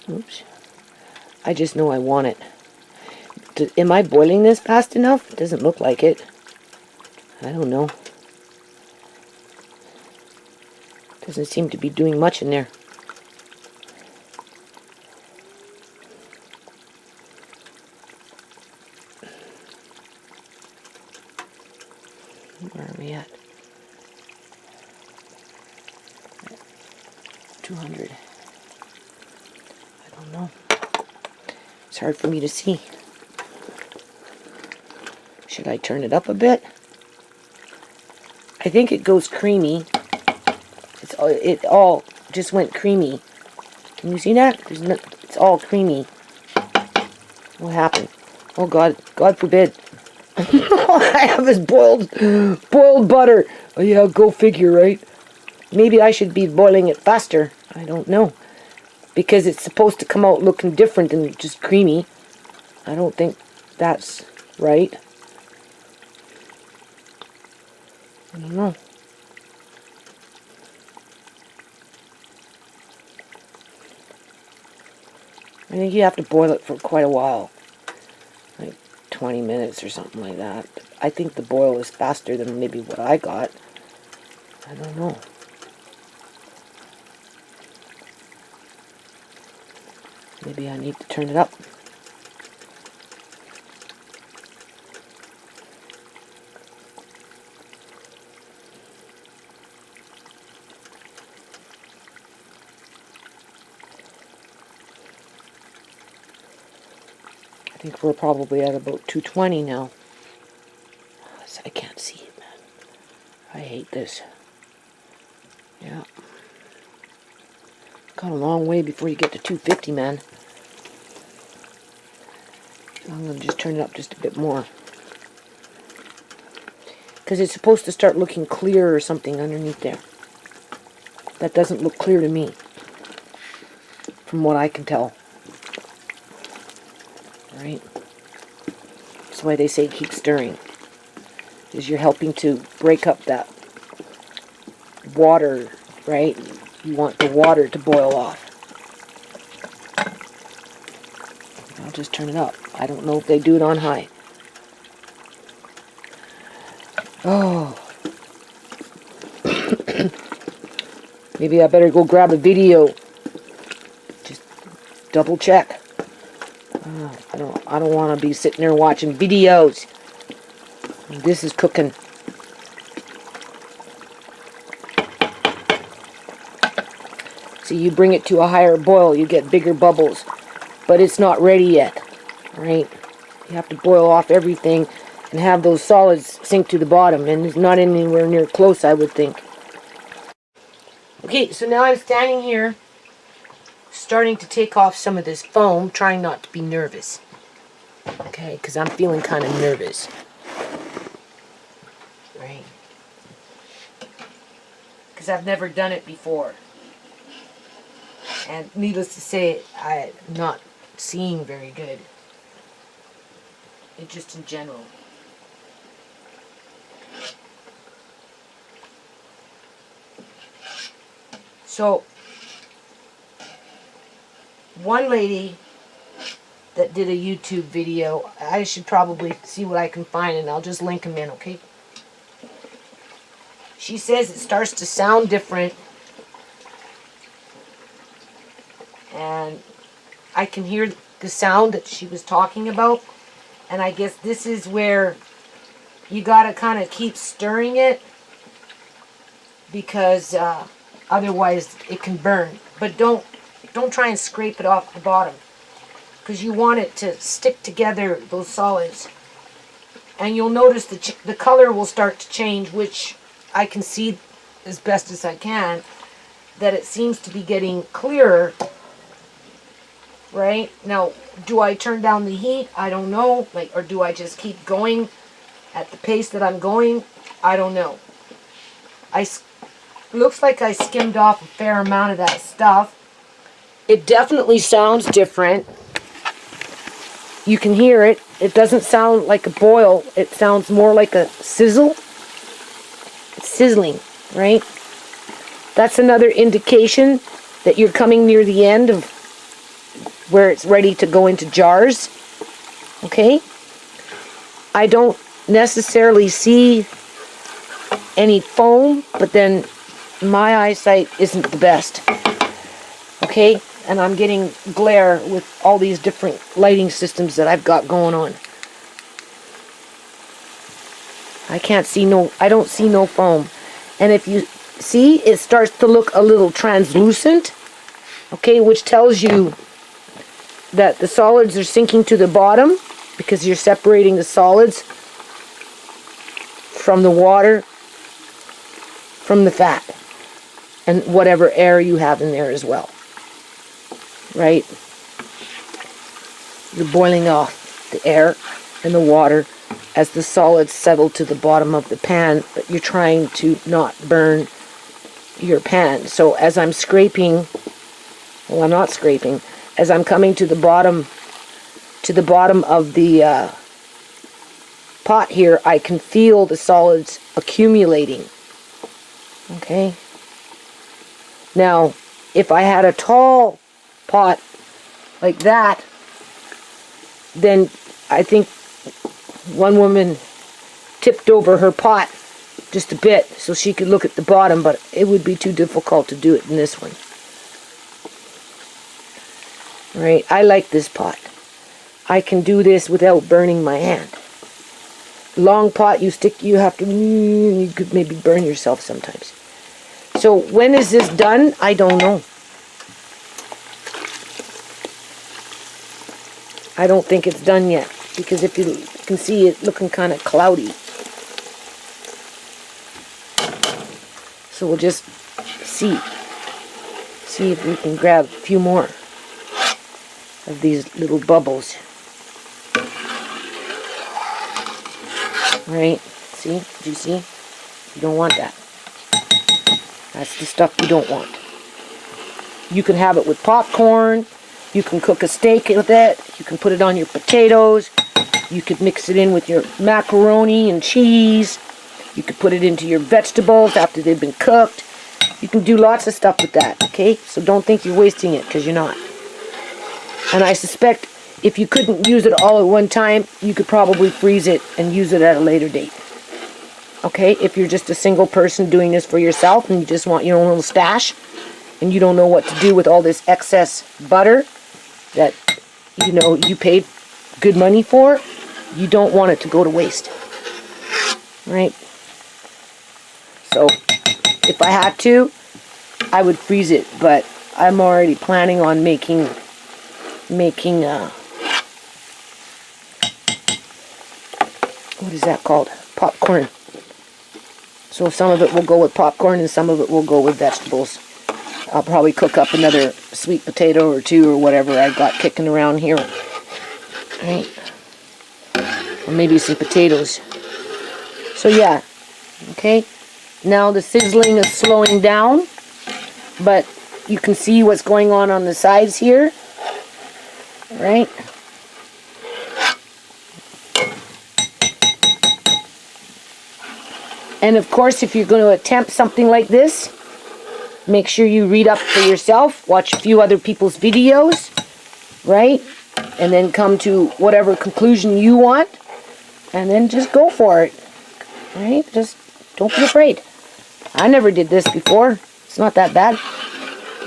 Oops. I just know I want it. Am I boiling this fast enough? It doesn't look like it. I don't know. Doesn't seem to be doing much in there. Where are we at? 200. I don't know. It's hard for me to see. Should I turn it up a bit? I think it goes creamy. It all just went creamy. Can you see that? It's all creamy. What happened? Oh God, God forbid. All I have is boiled butter. Oh yeah, go figure, right? Maybe I should be boiling it faster. I don't know. Because it's supposed to come out looking different than just creamy. I don't think that's right. I don't know. I think you have to boil it for quite a while. Like 20 minutes or something like that. I think the boil is faster than maybe what I got. I don't know. Maybe I need to turn it up. I think we're probably at about 220 now. I can't see it, man. I hate this. Yeah. Got a long way before you get to 250, man. I'm going to just turn it up just a bit more. Because it's supposed to start looking clear or something underneath there. That doesn't look clear to me. From what I can tell. Right? That's why they say keep stirring. Because you're helping to break up that water, right? You want the water to boil off. I'll just turn it up. I don't know if they do it on high. Oh. Maybe I better go grab a video. Just double check. Oh, I don't want to be sitting there watching videos. This is cooking. So you bring it to a higher boil, you get bigger bubbles. But it's not ready yet. Right? You have to boil off everything and have those solids sink to the bottom. And it's not anywhere near close, I would think. Okay, so now I'm standing here, starting to take off some of this foam, trying not to be nervous. Okay, because I'm feeling kind of nervous. Right? Because I've never done it before. And needless to say, I'm not seeing very good. It just in general. So, one lady that did a YouTube video, I should probably see what I can find and I'll just link them in, okay? She says it starts to sound different and I can hear the sound that she was talking about, and I guess this is where you gotta kind of keep stirring it because otherwise it can burn. But don't try and scrape it off the bottom because you want it to stick together, those solids, and you'll notice the color will start to change, which I can see as best as I can that it seems to be getting clearer. Right? Now, do I turn down the heat? I don't know. Or do I just keep going at the pace that I'm going? I don't know. Looks like I skimmed off a fair amount of that stuff. It definitely sounds different. You can hear it. It doesn't sound like a boil. It sounds more like a sizzle. It's sizzling, right? That's another indication that you're coming near the end of where it's ready to go into jars. Okay? I don't necessarily see any foam, but then my eyesight isn't the best. Okay? And I'm getting glare with all these different lighting systems that I've got going on. I don't see no foam. And if you see, it starts to look a little translucent. Okay? Which tells you that the solids are sinking to the bottom because you're separating the solids from the water, from the fat, and whatever air you have in there as well. Right? You're boiling off the air and the water as the solids settle to the bottom of the pan, but you're trying to not burn your pan. So as I'm scraping, well, I'm not scraping, as I'm coming to the bottom of the pot here, I can feel the solids accumulating. Okay? Now, if I had a tall pot like that, then I think one woman tipped over her pot just a bit so she could look at the bottom, but it would be too difficult to do it in this one. Right, I like this pot. I can do this without burning my hand. Long pot, you have to, you could maybe burn yourself sometimes. So when is this done? I don't know. I don't think it's done yet, because if you can see it looking kind of cloudy. So we'll just see if we can grab a few more of these little bubbles. Right? See? Do you see? You don't want that. That's the stuff you don't want. You can have it with popcorn. You can cook a steak with it. You can put it on your potatoes. You could mix it in with your macaroni and cheese. You could put it into your vegetables after they've been cooked. You can do lots of stuff with that, okay? So don't think you're wasting it, because you're not. And I suspect if you couldn't use it all at one time, you could probably freeze it and use it at a later date. Okay? If you're just a single person doing this for yourself and you just want your own little stash and you don't know what to do with all this excess butter that, you know, you paid good money for, you don't want it to go to waste. Right? So, if I had to, I would freeze it, but I'm already planning on making what is that called? Popcorn. So some of it will go with popcorn and some of it will go with vegetables. I'll probably cook up another sweet potato or two or whatever I got kicking around here. Right? Or maybe some potatoes. So yeah. Okay. Now the sizzling is slowing down, but you can see what's going on the sides here. Right? And of course, if you're going to attempt something like this, make sure you read up for yourself, watch a few other people's videos, right? And then come to whatever conclusion you want, and then just go for it, right? Just don't be afraid. I never did this before. It's not that bad,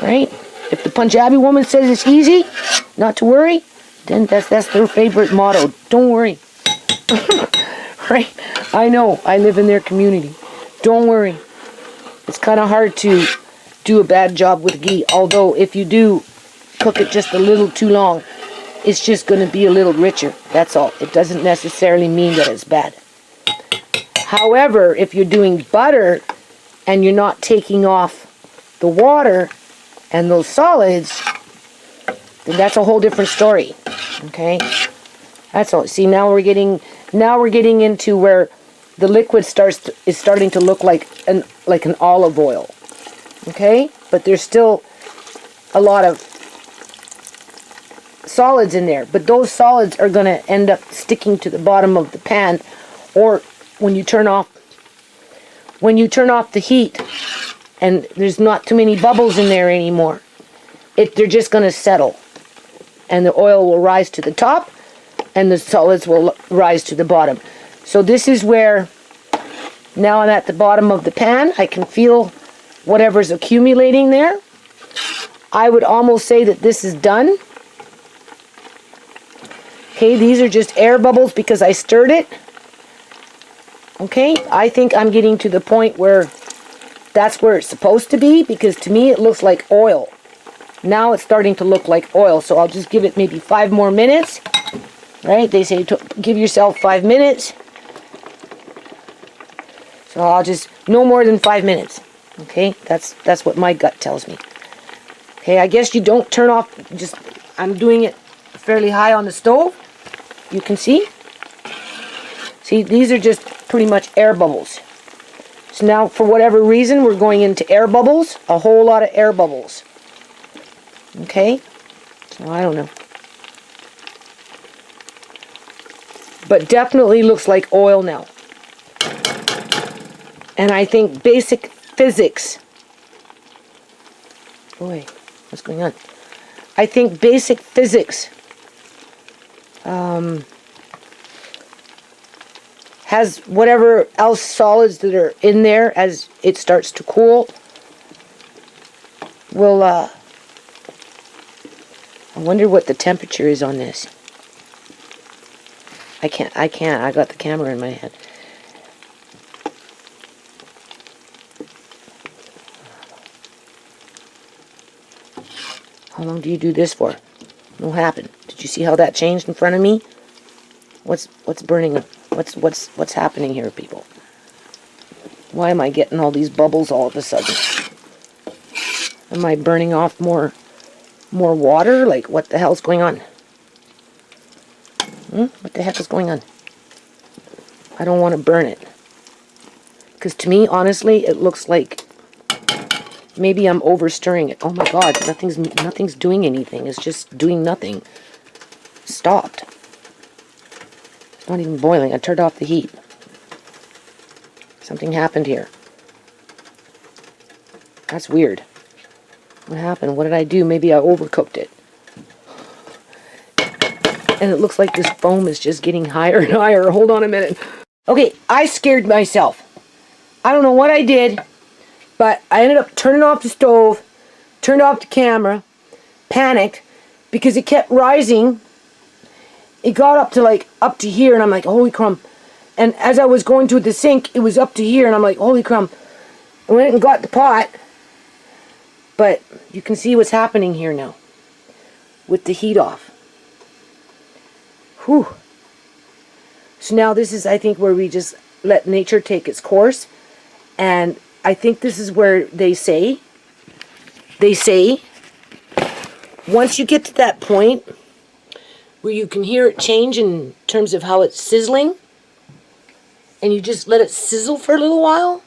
right? If the Punjabi woman says it's easy, not to worry, then that's their favorite motto. Don't worry. Right? I know. I live in their community. Don't worry. It's kind of hard to do a bad job with ghee. Although, if you do cook it just a little too long, it's just going to be a little richer. That's all. It doesn't necessarily mean that it's bad. However, if you're doing butter and you're not taking off the water and those solids, then that's a whole different story. Okay? That's all. See, now we're getting into where the liquid is starting to look like an olive oil. Okay? But there's still a lot of solids in there. But those solids are going to end up sticking to the bottom of the pan, or when you turn off the heat and there's not too many bubbles in there anymore, they're just going to settle. And the oil will rise to the top and the solids will rise to the bottom. So this is where, now I'm at the bottom of the pan, I can feel whatever's accumulating there. I would almost say that this is done. Okay, these are just air bubbles because I stirred it. Okay, I think I'm getting to the point where that's where it's supposed to be, because to me it looks like oil. Now it's starting to look like oil, so I'll just give it maybe 5 more minutes. Right? They say give yourself 5 minutes. So I'll just, no more than 5 minutes. Okay? That's what my gut tells me. Okay, I guess you don't turn off, I'm doing it fairly high on the stove. You can see. See, these are just pretty much air bubbles. So now, for whatever reason, we're going into air bubbles. A whole lot of air bubbles. Okay? So I don't know. But definitely looks like oil now. And I think basic physics. Boy, what's going on? I think basic physics has whatever else solids that are in there as it starts to cool will, I wonder what the temperature is on this. I can't, I got the camera in my head. How long do you do this for? What happened? Did you see how that changed in front of me? What's burning? What's happening here, people? Why am I getting all these bubbles all of a sudden? Am I burning off more water? Like, what the hell's going on? What the heck is going on? I don't want to burn it. Because to me, honestly, it looks like maybe I'm over stirring it. Oh my God, nothing's doing anything. It's just doing nothing. Stopped. It's not even boiling. I turned off the heat. Something happened here. That's weird. What happened? What did I do? Maybe I overcooked it. And it looks like this foam is just getting higher and higher. Hold on a minute. Okay, I scared myself. I don't know what I did, but I ended up turning off the stove, turned off the camera, panicked, because it kept rising. It got up to here, and I'm like, holy crumb. And as I was going to the sink, it was up to here, and I'm like, holy crumb. I went and got the pot, but you can see what's happening here now with the heat off. Whew. So now this is, I think, where we just let nature take its course. And I think this is where they say, once you get to that point where you can hear it change in terms of how it's sizzling, and you just let it sizzle for a little while,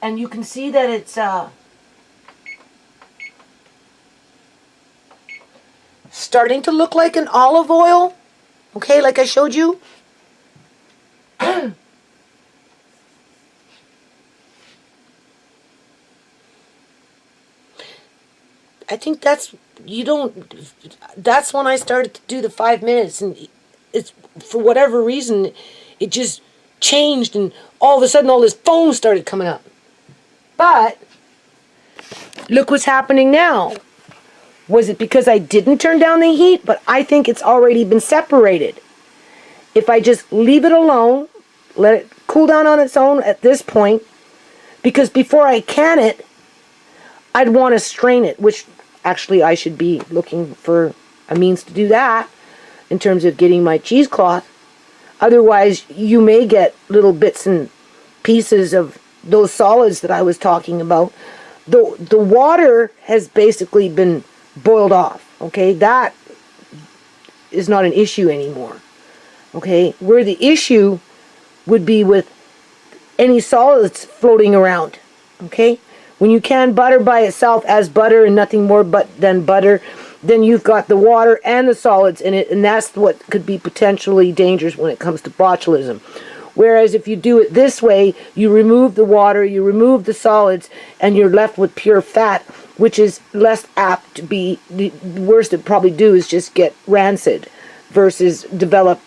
and you can see that it's starting to look like an olive oil, okay, like I showed you. I think that's when I started to do the 5 minutes, and it's, for whatever reason, it just changed, and all of a sudden all this foam started coming up. But look what's happening now. Was it because I didn't turn down the heat? But I think it's already been separated. If I just leave it alone, let it cool down on its own at this point, because before I can it, I'd want to strain it, which actually I should be looking for a means to do that in terms of getting my cheesecloth. Otherwise, you may get little bits and pieces of those solids that I was talking about. The water has basically been boiled off, okay? That is not an issue anymore, okay? Where the issue would be with any solids floating around, okay? When you can butter by itself as butter and nothing more than butter, then you've got the water and the solids in it, and that's what could be potentially dangerous when it comes to botulism. Whereas if you do it this way, you remove the water, you remove the solids, and you're left with pure fat, which is less apt to be, the worst it probably do is just get rancid versus develop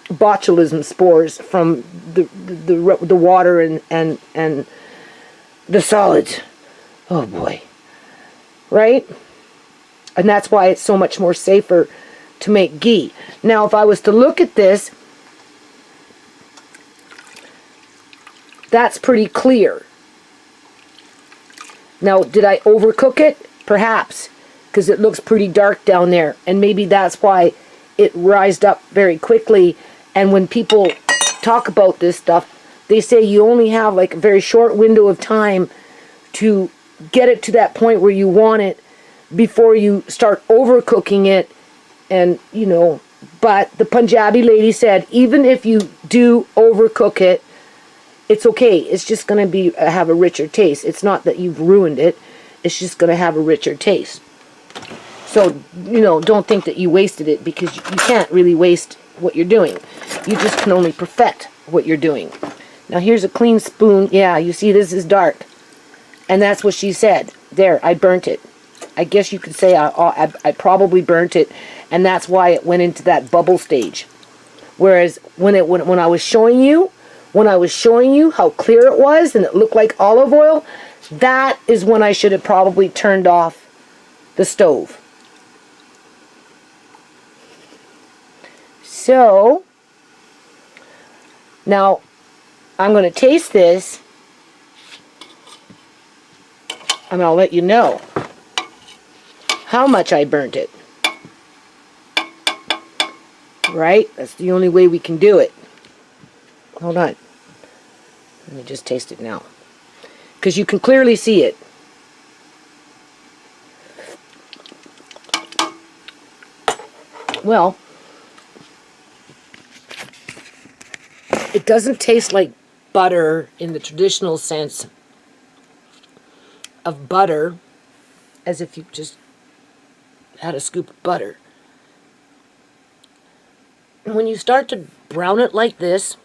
botulism spores from the water and the solids. Oh boy. Right? And that's why it's so much more safer to make ghee. Now if I was to look at this, that's pretty clear. Now, did I overcook it? Perhaps, because it looks pretty dark down there, and maybe that's why it rised up very quickly. And when people talk about this stuff, they say you only have like a very short window of time to get it to that point where you want it before you start overcooking it. And, you know, but the Punjabi lady said, even if you do overcook it, it's okay. It's just going to be have a richer taste. It's not that you've ruined it. It's just going to have a richer taste. So, you know, don't think that you wasted it, because you can't really waste what you're doing. You just can only perfect what you're doing. Now here's a clean spoon. Yeah, you see this is dark. And that's what she said. There, I burnt it. I guess you could say I probably burnt it, and that's why it went into that bubble stage. Whereas when I was showing you, how clear it was and it looked like olive oil, that is when I should have probably turned off the stove. So now I'm going to taste this, and I'll let you know how much I burnt it. Right? That's the only way we can do it. Hold on. Let me just taste it now. Because you can clearly see it. Well, it doesn't taste like butter in the traditional sense of butter, as if you just had a scoop of butter. When you start to brown it like this,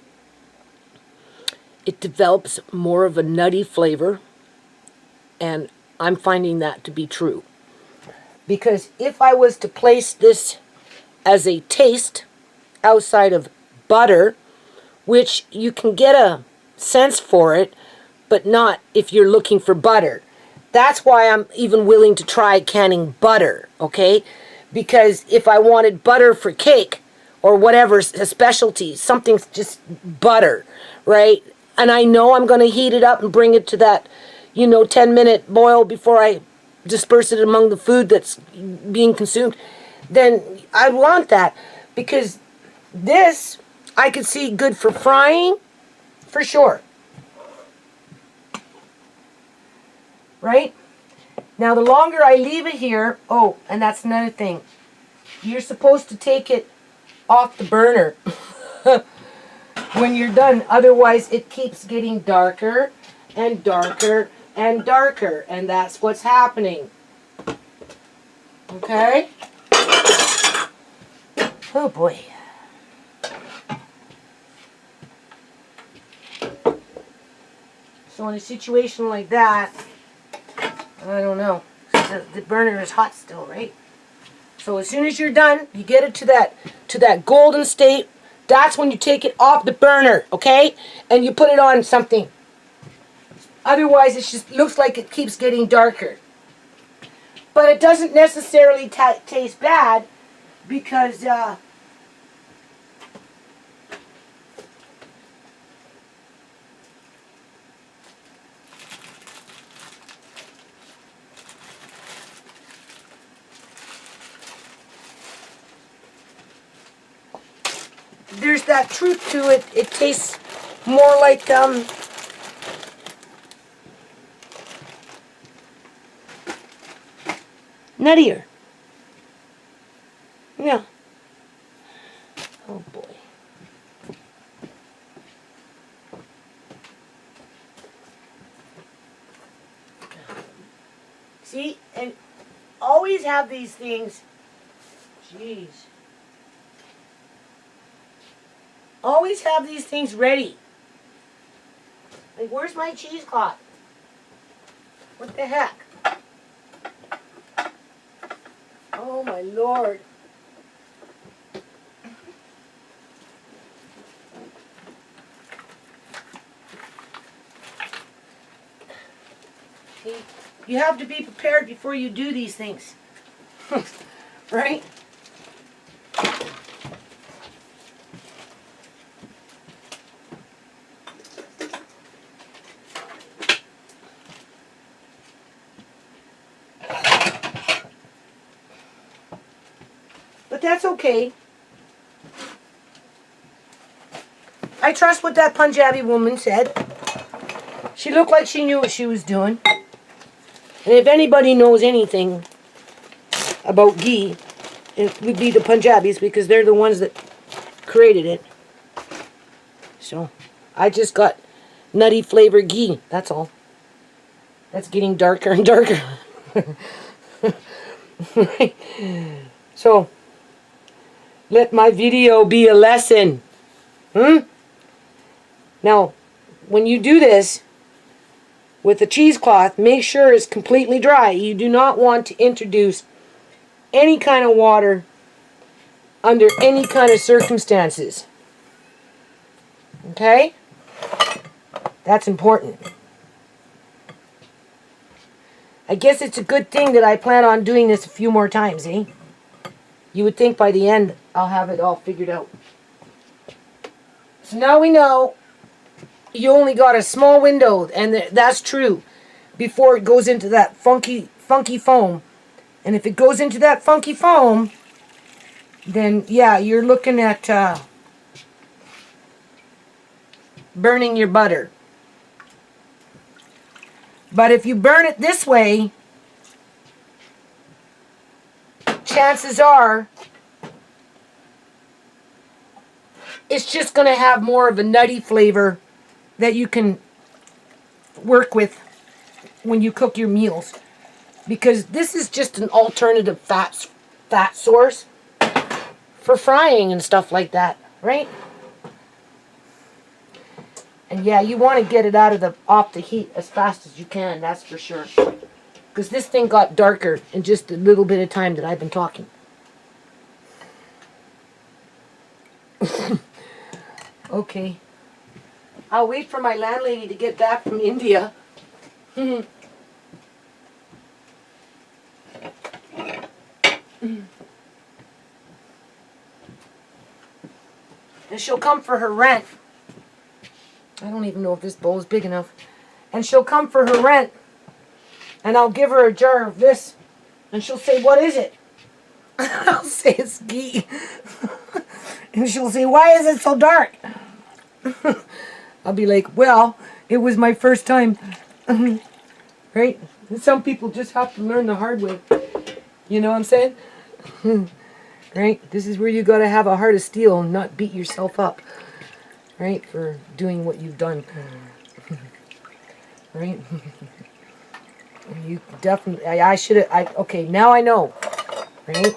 it develops more of a nutty flavor, and I'm finding that to be true. Because if I was to place this as a taste outside of butter, which you can get a sense for it, but not if you're looking for butter. That's why I'm even willing to try canning butter, okay? Because if I wanted butter for cake or whatever, a specialty, something's just butter, right? And I know I'm going to heat it up and bring it to that, 10-minute boil before I disperse it among the food that's being consumed, then I want that. Because this, I could see good for frying, for sure. Right? Now, the longer I leave it here, oh, and that's another thing. You're supposed to take it off the burner when you're done. Otherwise, it keeps getting darker and darker and darker. And that's what's happening. Okay? Oh, boy. So in a situation like that, I don't know. The burner is hot still, right? So as soon as you're done, you get it to that golden state. That's when you take it off the burner, okay? And you put it on something. Otherwise, it just looks like it keeps getting darker. But it doesn't necessarily taste bad because there's that truth to it. It tastes more like nuttier. Yeah. Oh boy. See, and always have these things. Jeez. Always have these things ready. Like, where's my cheesecloth? What the heck? Oh my Lord. See, you have to be prepared before you do these things. Right? But that's okay. I trust what that Punjabi woman said. She looked like she knew what she was doing. And if anybody knows anything about ghee, it would be the Punjabis, because they're the ones that created it. So, I just got nutty flavored ghee. That's all. That's getting darker and darker. So, let my video be a lesson. Now, when you do this, with a cheesecloth, make sure it's completely dry. You do not want to introduce any kind of water under any kind of circumstances. Okay? That's important. I guess it's a good thing that I plan on doing this a few more times, eh? You would think by the end I'll have it all figured out. So now we know you only got a small window, and that's true, before it goes into that funky foam. And if it goes into that funky foam, then yeah, you're looking at burning your butter. But if you burn it this way, chances are it's just going to have more of a nutty flavor that you can work with when you cook your meals. Because this is just an alternative fat source for frying and stuff like that, right? And yeah, you want to get it off the heat as fast as you can, that's for sure. Because this thing got darker in just a little bit of time that I've been talking. Okay. I'll wait for my landlady to get back from India. And she'll come for her rent. I don't even know if this bowl is big enough. And she'll come for her rent. And I'll give her a jar of this. And she'll say, what is it? I'll say, it's ghee. And she'll say, why is it so dark? I'll be like, well, it was my first time. Right? And some people just have to learn the hard way. You know what I'm saying? Right? This is where you got to have a heart of steel and not beat yourself up. Right? For doing what you've done. Right? You definitely, I should have, okay, now I know. Right?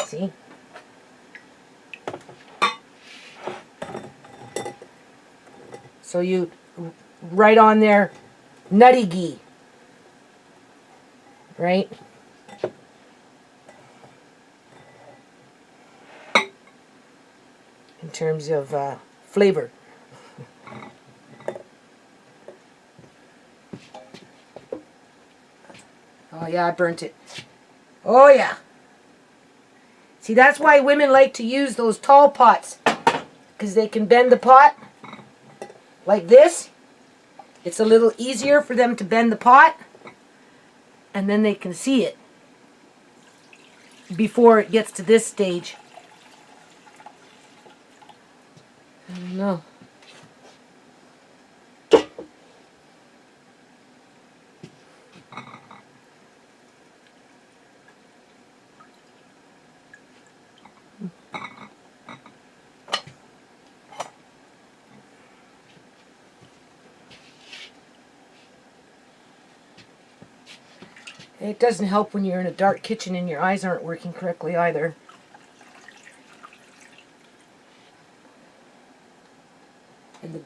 See? So you write on there, nutty ghee. Right? In terms of flavor. Oh yeah, I burnt it. Oh yeah. See, that's why women like to use those tall pots. Because they can bend the pot like this. It's a little easier for them to bend the pot. And then they can see it before it gets to this stage. I don't know. It doesn't help when you're in a dark kitchen and your eyes aren't working correctly either. And the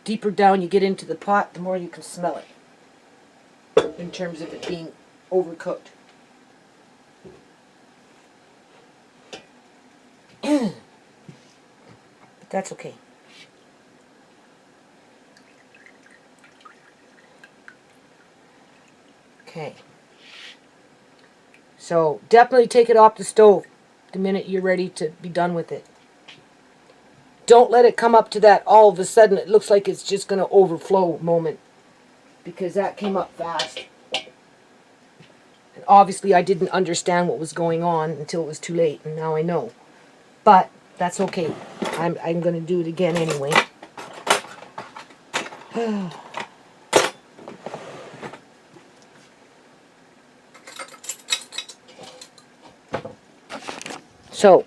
deeper down you get into the pot, the more you can smell it. In terms of it being overcooked. But that's okay. Okay. So definitely take it off the stove the minute you're ready to be done with it. Don't let it come up to that all of a sudden it looks like it's just going to overflow moment. Because that came up fast. And obviously I didn't understand what was going on until it was too late. And now I know. But that's okay. I'm going to do it again anyway. So,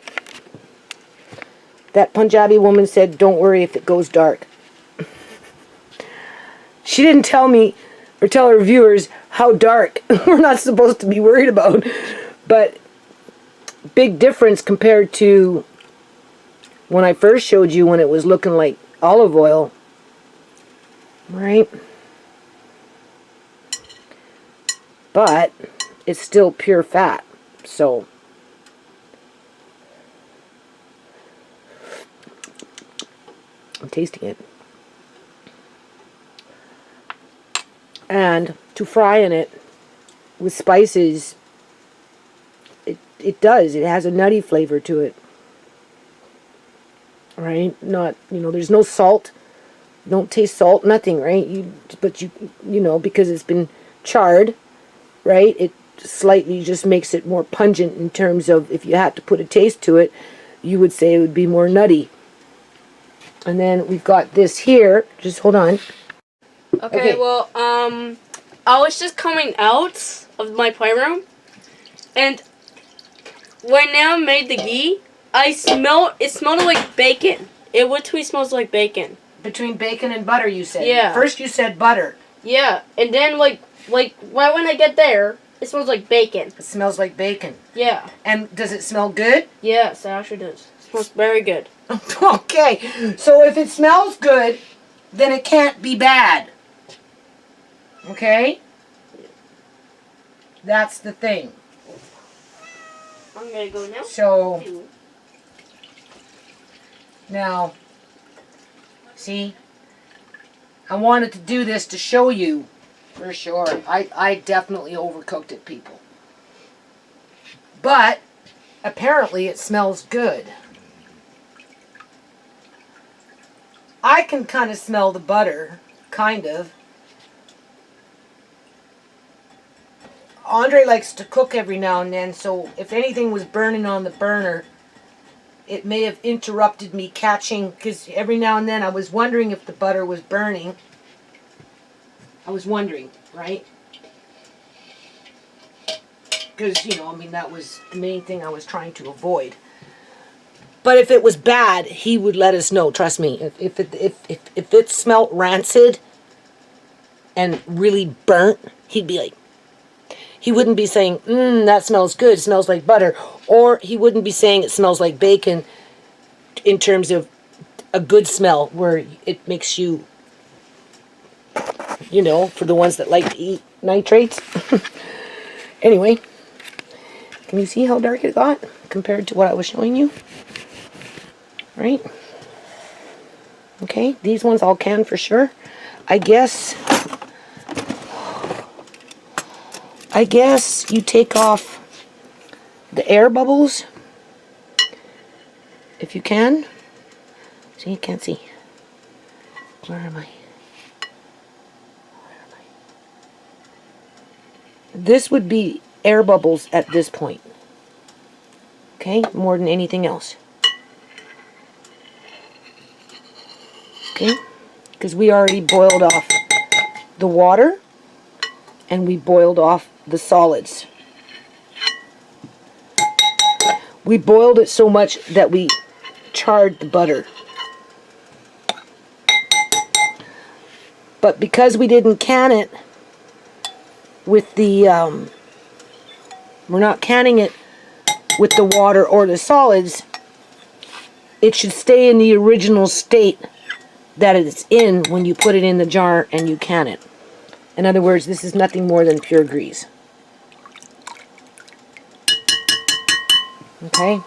that Punjabi woman said, don't worry if it goes dark. She didn't tell me, or tell her viewers, how dark we're not supposed to be worried about. But, big difference compared to when I first showed you when it was looking like olive oil. Right? but it's still pure fat. So I'm tasting it. And to fry in it with spices, it does. It has a nutty flavor to it. Right? Not, there's no salt. You don't taste salt, nothing, right? But you know, because it's been charred, right? It slightly just makes it more pungent in terms of, if you had to put a taste to it, you would say it would be more nutty. And then we've got this here. Just hold on. Okay, well, I was just coming out of my playroom, and when I made the ghee, it smelled like bacon. It literally smells like bacon. Between bacon and butter, you said. Yeah. First you said butter. Yeah, and then like right when I get there, it smells like bacon. It smells like bacon. Yeah. And does it smell good? Yes, it actually does. It smells very good. Okay, so if it smells good, then it can't be bad. Okay? That's the thing. I'm gonna go now. So, now, see, I wanted to do this to show you, for sure. I definitely overcooked it, people. But, apparently it smells good. I can kind of smell the butter, kind of. Andre likes to cook every now and then, so if anything was burning on the burner, it may have interrupted me catching, because every now and then I was wondering if the butter was burning. I was wondering, right? Because, that was the main thing I was trying to avoid. But if it was bad, he would let us know. Trust me. If it smelt rancid and really burnt, he'd be like, he wouldn't be saying, that smells good. It smells like butter. Or he wouldn't be saying it smells like bacon in terms of a good smell where it makes you, for the ones that like to eat nitrates. Anyway, can you see how dark it got compared to what I was showing you? Right? Okay, these ones all can for sure. I guess you take off the air bubbles if you can. See, you can't see. Where am I? This would be air bubbles at this point. Okay, more than anything else. Okay, because we already boiled off the water and we boiled off the solids. We boiled it so much that we charred the butter. But because we didn't can it with the, we're not canning it with the water or the solids, it should stay in the original state that it's in when you put it in the jar and you can it. In other words, this is nothing more than pure grease. Okay?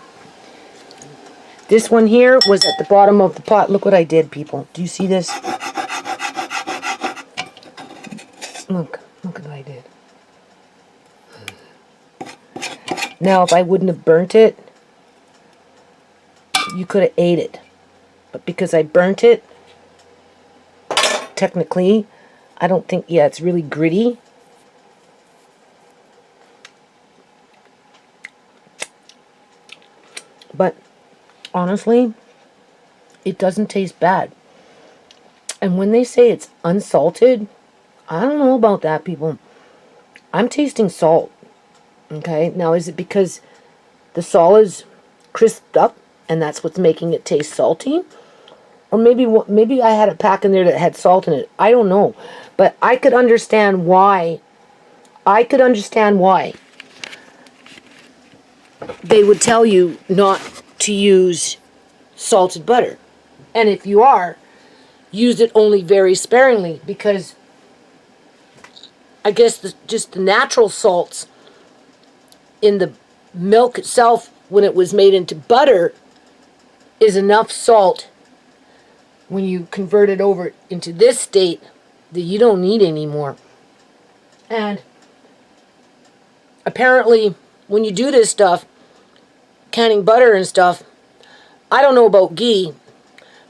This one here was at the bottom of the pot. Look what I did, people. Do you see this? Look what I did. Now, if I wouldn't have burnt it, you could have ate it. But because I burnt it, technically, I don't think, it's really gritty. But honestly, it doesn't taste bad. And when they say it's unsalted, I don't know about that, people. I'm tasting salt. Okay, now is it because the solids crisped up and that's what's making it taste salty? Or maybe I had a pack in there that had salt in it. I don't know. But I could understand why. They would tell you not to use salted butter. And if you are, use it only very sparingly, because I guess just the natural salts in the milk itself when it was made into butter is enough salt when you convert it over into this state that you don't need anymore. And apparently when you do this stuff, canning butter and stuff, I don't know about ghee,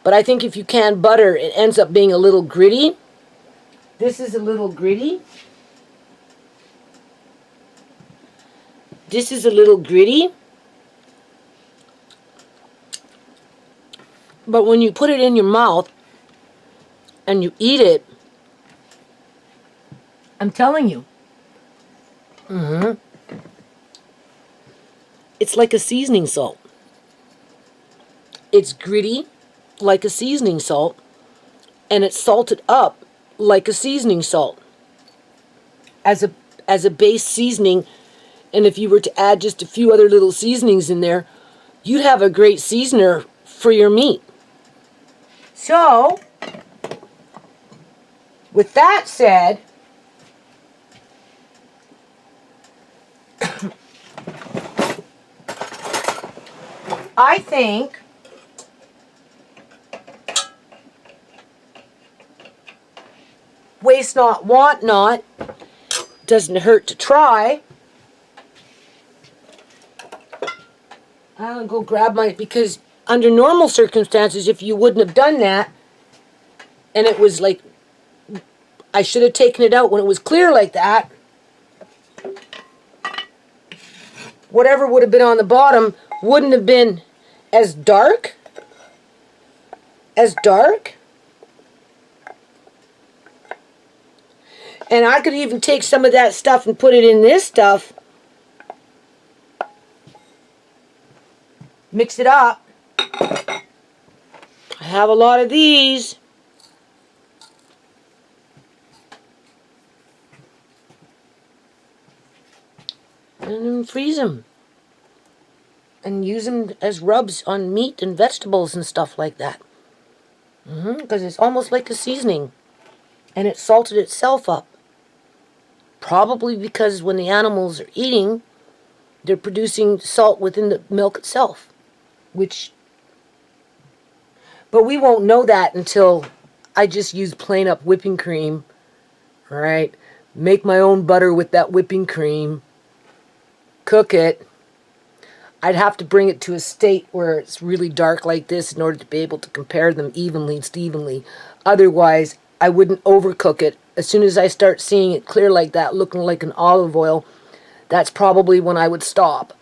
but I think if you can butter, it ends up being a little gritty. This is a little gritty. This is a little gritty. But when you put it in your mouth and you eat it, I'm telling you, it's like a seasoning salt. It's gritty like a seasoning salt, and it's salted up like a seasoning salt as a base seasoning. And if you were to add just a few other little seasonings in there, you'd have a great seasoner for your meat. So, with that said, I think waste not, want not, doesn't hurt to try. I'll go grab my, because under normal circumstances, if you wouldn't have done that, and it was like, I should have taken it out when it was clear like that, whatever would have been on the bottom wouldn't have been as dark. And I could even take some of that stuff and put it in this stuff. Mix it up. I have a lot of these. And then freeze them. And use them as rubs on meat and vegetables and stuff like that. Because it's almost like a seasoning. And it salted itself up. Probably because when the animals are eating, they're producing salt within the milk itself. But we won't know that until I just use plain up whipping cream. Right? Make my own butter with that whipping cream. Cook it. I'd have to bring it to a state where it's really dark like this in order to be able to compare them evenly. Otherwise, I wouldn't overcook it. As soon as I start seeing it clear like that, looking like an olive oil, that's probably when I would stop.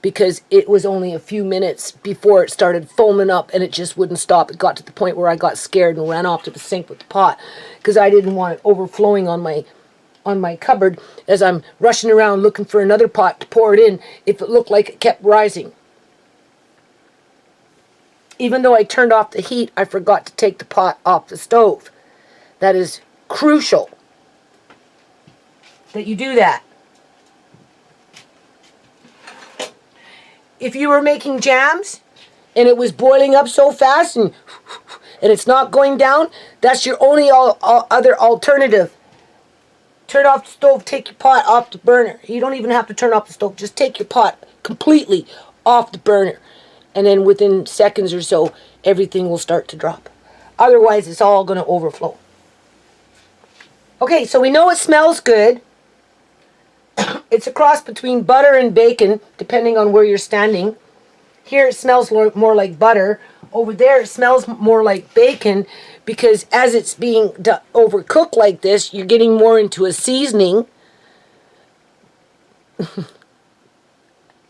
Because it was only a few minutes before it started foaming up and it just wouldn't stop. It got to the point where I got scared and ran off to the sink with the pot because I didn't want it overflowing on my cupboard as I'm rushing around looking for another pot to pour it in if it looked like it kept rising. Even though I turned off the heat, I forgot to take the pot off the stove. That is crucial that you do that. If you were making jams and it was boiling up so fast and it's not going down, that's your only other alternative. Turn off the stove, take your pot off the burner. You don't even have to turn off the stove. Just take your pot completely off the burner. And then within seconds or so, everything will start to drop. Otherwise, it's all going to overflow. Okay, so we know it smells good. It's a cross between butter and bacon, depending on where you're standing. Here it smells more like butter. Over there it smells more like bacon because as it's being overcooked like this, you're getting more into a seasoning.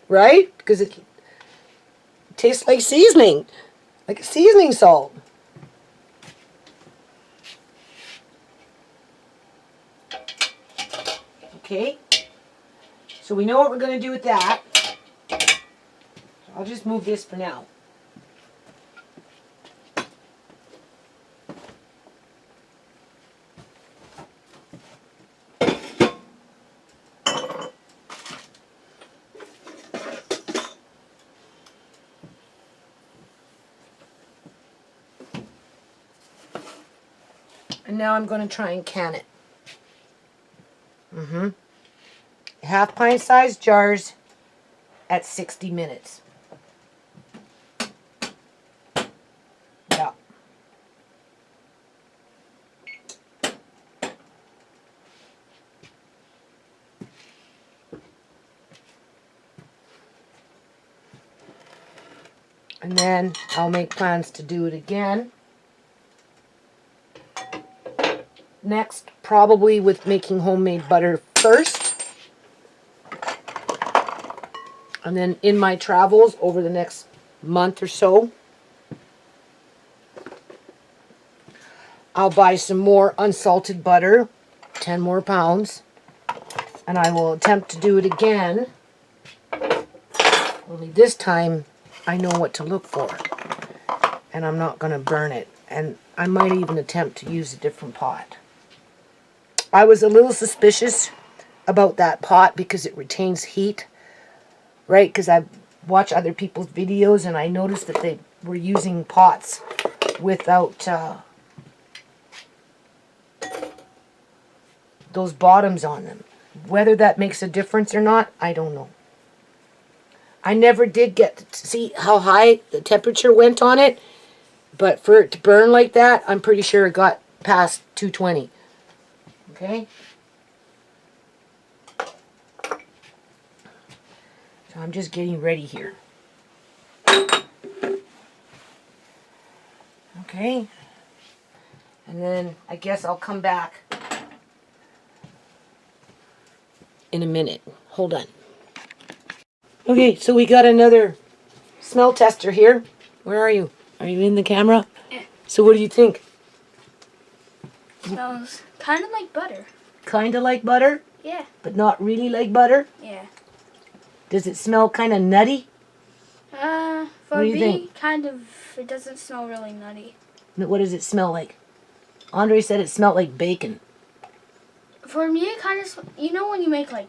Right? Because it tastes like seasoning. Like a seasoning salt. Okay. So we know what we're going to do with that. I'll just move this for now. And now I'm going to try and can it. Half pint sized jars at 60 minutes. Yeah. And then I'll make plans to do it again. Next, probably with making homemade butter first. And then in my travels over the next month or so, I'll buy some more unsalted butter, 10 more pounds, and I will attempt to do it again. Only this time, I know what to look for, and I'm not going to burn it. And I might even attempt to use a different pot. I was a little suspicious about that pot because it retains heat, right? Because I watch other people's videos and I noticed that they were using pots without those bottoms on them. Whether that makes a difference or not, I don't know. I never did get to see how high the temperature went on it, but for it to burn like that, I'm pretty sure it got past 220. Okay? So I'm just getting ready here. Okay? And then I guess I'll come back in a minute. Hold on. Okay, so we got another smell tester here. Where are you? Are you in the camera? Yeah. So what do you think? Smells kind of like butter. Kind of like butter, Yeah. but not really like butter? Yeah. Does it smell kind of nutty? For What do you me, think? kind of, it doesn't smell really nutty. What does it smell like? Andre said it smelled like bacon. For me, it kind of, you know when you make like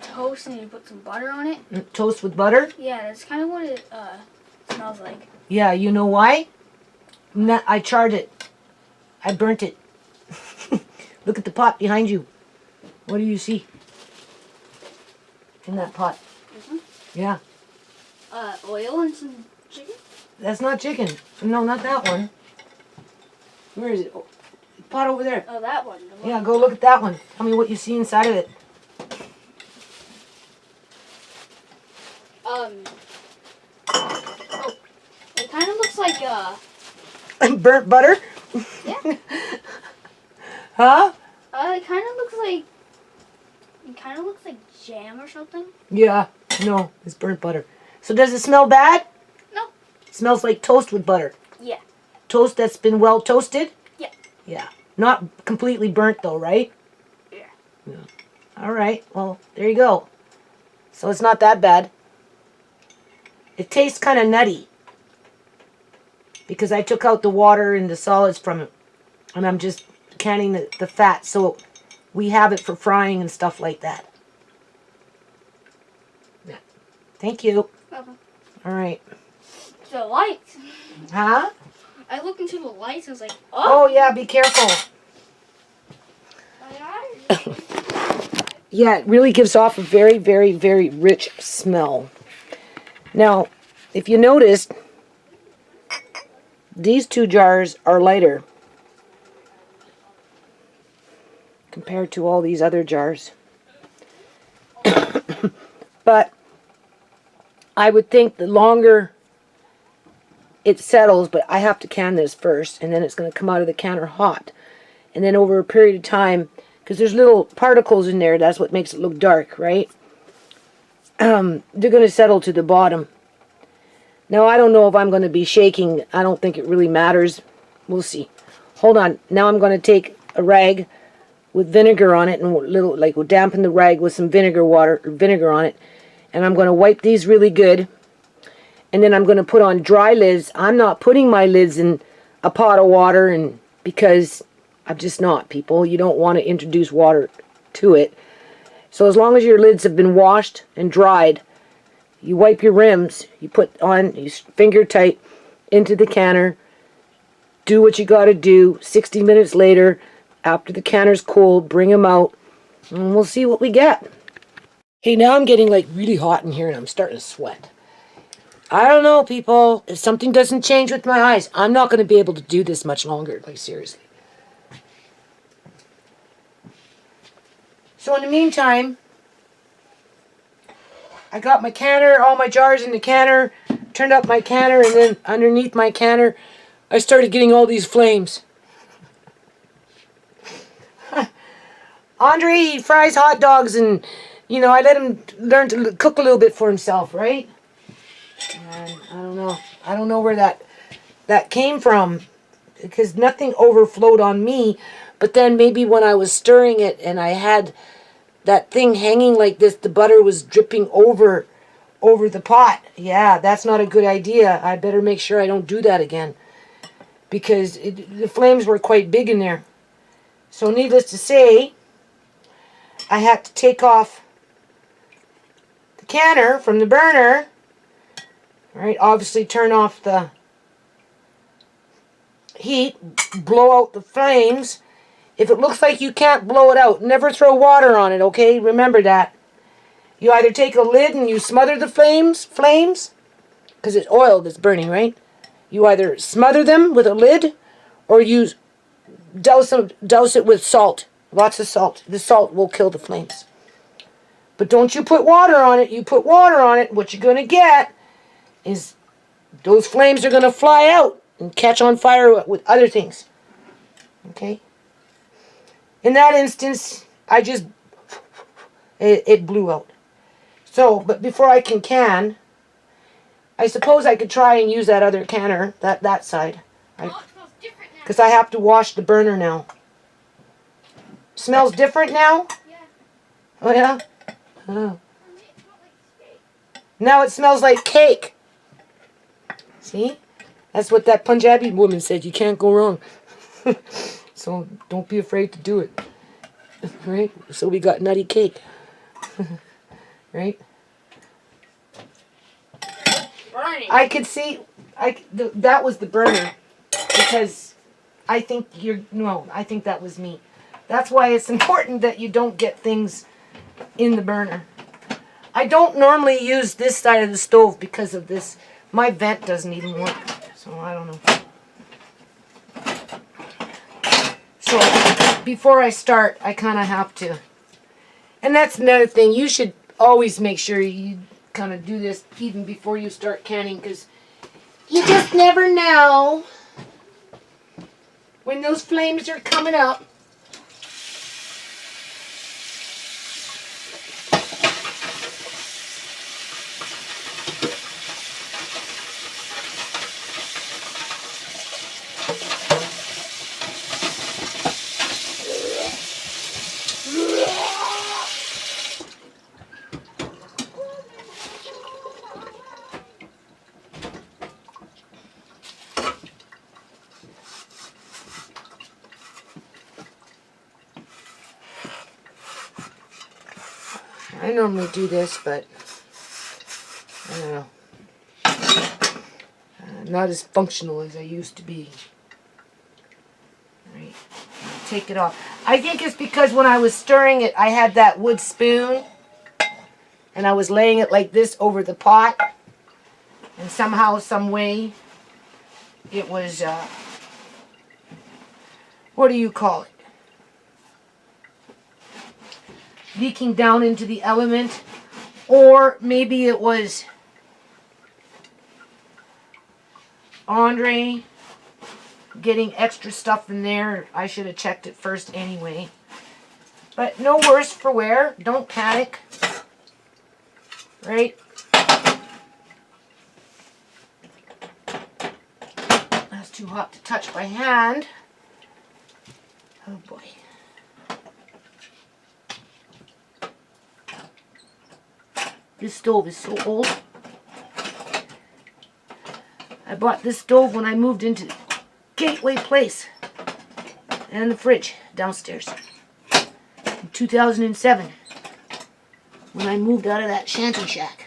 toast and you put some butter on it? Toast with butter? Yeah, that's kind of what it smells like. Yeah, you know why? I charred it. I burnt it. Look at the pot behind you. What do you see in that pot? Yeah. Oil and some chicken? That's not chicken. No, not that one. Where is it? Oh, pot over there. Oh, that one. The one. Yeah, go look at that one. Tell me what you see inside of it. Oh, it kind of looks like Burnt butter? yeah. Huh? It kind of looks like jam or something. Yeah. No, it's burnt butter. So does it smell bad? No. It smells like toast with butter. Yeah. Toast that's been well toasted? Yeah. Yeah. Not completely burnt though, right? Yeah. All right. Well, there you go. So it's not that bad. It tastes kind of nutty because I took out the water and the solids from it, and I'm just canning the fat, so we have it for frying and stuff like that. Yeah. Thank you. Welcome. All right. The lights. Huh? I looked into the lights and was like, Oh yeah, be careful. my eyes. Yeah, it really gives off a very, very, very rich smell. Now, if you noticed, these two jars are lighter compared to all these other jars. But I would think the longer it settles, but I have to can this first, and then it's going to come out of the canner hot. And then over a period of time, because there's little particles in there, that's what makes it look dark, right? They're going to settle to the bottom. Now, I don't know if I'm going to be shaking. I don't think it really matters. We'll see. Hold on. Now I'm going to take a rag with vinegar on it, and we'll dampen the rag with some vinegar on it. And I'm going to wipe these really good. And then I'm going to put on dry lids. I'm not putting my lids in a pot of water, because I'm just not, people. You don't want to introduce water to it. So as long as your lids have been washed and dried, you wipe your rims, you put on, you finger tight into the canner, do what you got to do. 60 minutes later, after the canner's cool, bring them out, And we'll see what we get. Hey, now I'm getting like really hot in here and I'm starting to sweat. I don't know, people. If something doesn't change with my eyes, I'm not going to be able to do this much longer. Like, seriously. So in the meantime, I got my canner, all my jars in the canner, turned up my canner, and then underneath my canner, I started getting all these flames. Andre, he fries hot dogs and, you know, I let him learn to cook a little bit for himself, right? And I don't know. I don't know where that came from, because nothing overflowed on me. But then maybe when I was stirring it and I had that thing hanging like this, the butter was dripping over the pot. Yeah, that's not a good idea. I better make sure I don't do that again, because the flames were quite big in there. So needless to say, I had to take off the canner from the burner. Right, obviously turn off the heat, blow out the flames. If it looks like you can't blow it out, never throw water on it, okay? Remember that. You either take a lid and you smother the flames, because it's oil that's burning, right? You either smother them with a lid or you douse it with salt. Lots of salt. The salt will kill the flames. But don't you put water on it. You put water on it, what you're going to get is those flames are going to fly out and catch on fire with other things. Okay? In that instance, it blew out. So, but before I can, I suppose I could try and use that other canner, that side. Because I have to wash the burner now. Smells different now? Yeah. Oh, yeah? Oh. Now it smells like cake. See? That's what that Punjabi woman said. You can't go wrong. So don't be afraid to do it. Right? So we got nutty cake. Right? Burning. I could see, that was the burner. Because I think I think that was me. That's why it's important that you don't get things in the burner. I don't normally use this side of the stove because of this. My vent doesn't even work. So I don't know. So before I start, I kind of have to. And that's another thing. You should always make sure you kind of do this even before you start canning, because you just never know when those flames are coming up. I normally do this, but I don't know. Not as functional as I used to be. Right. Take it off. I think it's because when I was stirring it, I had that wood spoon, and I was laying it like this over the pot, and somehow, some way, it was, what do you call it? Leaking down into the element. Or maybe it was Andre getting extra stuff in there. I should have checked it first anyway. But no worse for wear. Don't panic. Right? That's too hot to touch by hand. Oh boy. This stove is so old. I bought this stove when I moved into Gateway Place and the fridge downstairs in 2007 when I moved out of that shanty shack,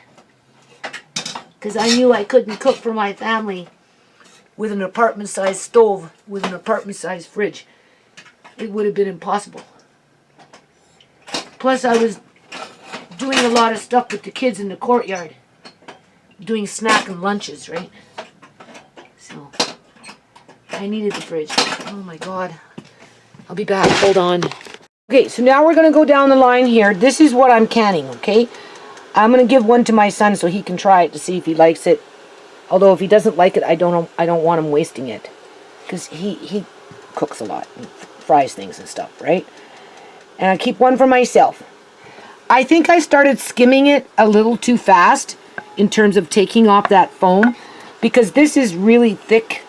because I knew I couldn't cook for my family with an apartment-sized stove with an apartment-sized fridge. It would have been impossible. Plus, I was doing a lot of stuff with the kids in the courtyard. Doing snack and lunches, right? So, I needed the fridge. Oh my God. I'll be back. Hold on. Okay, so now we're going to go down the line here. This is what I'm canning, okay? I'm going to give one to my son so he can try it to see if he likes it. Although if he doesn't like it, I don't want him wasting it. Because he cooks a lot and fries things and stuff, right? And I keep one for myself. I think I started skimming it a little too fast in terms of taking off that foam. Because this is really thick.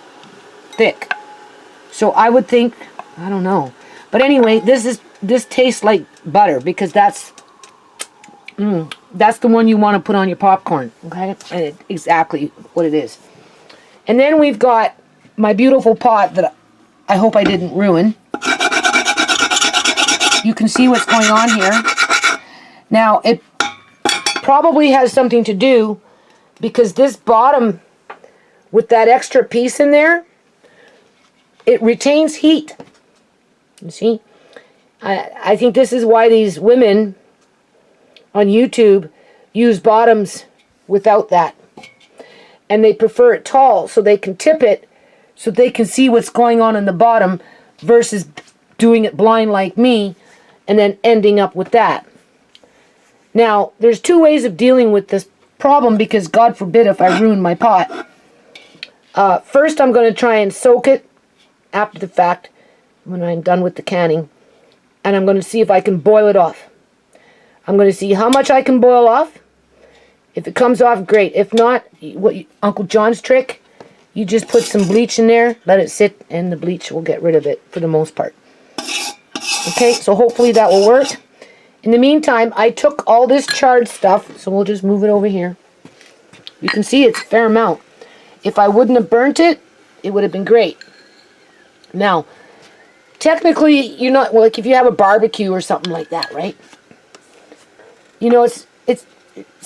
So I would think, I don't know. But anyway, this tastes like butter because that's the one you want to put on your popcorn, okay? And it's exactly what it is. And then we've got my beautiful pot that I hope I didn't ruin. You can see what's going on here. Now, it probably has something to do because this bottom, with that extra piece in there, it retains heat. You see? I think this is why these women on YouTube use bottoms without that. And they prefer it tall so they can tip it so they can see what's going on in the bottom versus doing it blind like me and then ending up with that. Now, there's two ways of dealing with this problem because God forbid if I ruin my pot. First, I'm going to try and soak it after the fact when I'm done with the canning. And I'm going to see if I can boil it off. I'm going to see how much I can boil off. If it comes off, great. If not, Uncle John's trick, you just put some bleach in there, let it sit, and the bleach will get rid of it for the most part. Okay, so hopefully that will work. In the meantime, I took all this charred stuff, so we'll just move it over here. You can see it's a fair amount. If I wouldn't have burnt it, it would have been great. Now, technically, you're not, well, like if you have a barbecue or something like that, right? You know, it's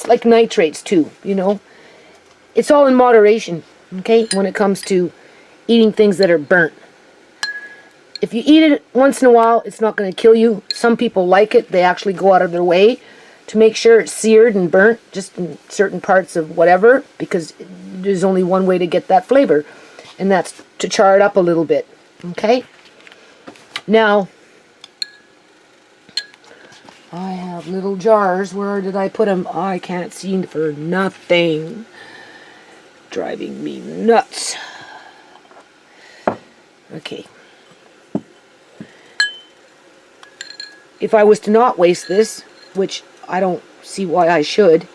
like nitrates too, you know? It's all in moderation, okay? When it comes to eating things that are burnt. If you eat it once in a while, it's not going to kill you. Some people like it. They actually go out of their way to make sure it's seared and burnt just in certain parts of whatever, because there's only one way to get that flavor, and that's to char it up a little bit, okay? Now, I have little jars. Where did I put them? Oh, I can't see for nothing. Driving me nuts. Okay. If I was to not waste this, which I don't see why I should,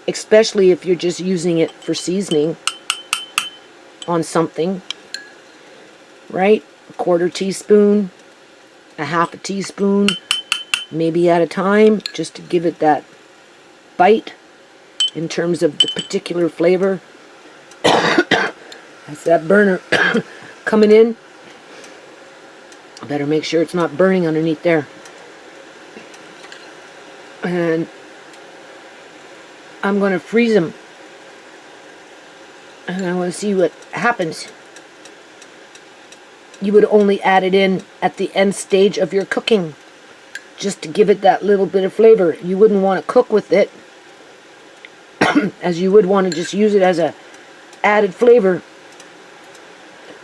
especially if you're just using it for seasoning on something, right? A 1/4 teaspoon, a 1/2 teaspoon, maybe at a time, just to give it that bite in terms of the particular flavor. That's that burner coming in. I better make sure it's not burning underneath there. And I'm going to freeze them. And I want to see what happens. You would only add it in at the end stage of your cooking, just to give it that little bit of flavor. You wouldn't want to cook with it, as you would want to just use it as a added flavor,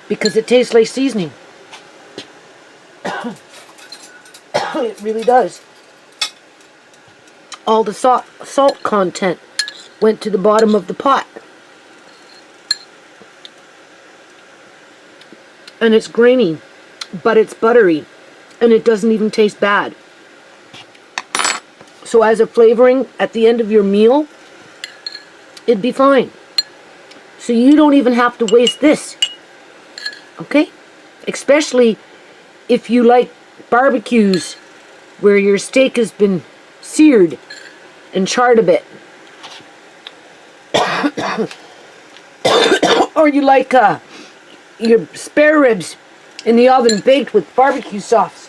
because it tastes like seasoning. It really does. All the salt content went to the bottom of the pot. And it's grainy, but it's buttery, and it doesn't even taste bad. So as a flavoring at the end of your meal, it'd be fine. So you don't even have to waste this. Okay? Especially if you like barbecues where your steak has been seared and charred a bit. Or you like your spare ribs in the oven baked with barbecue sauce.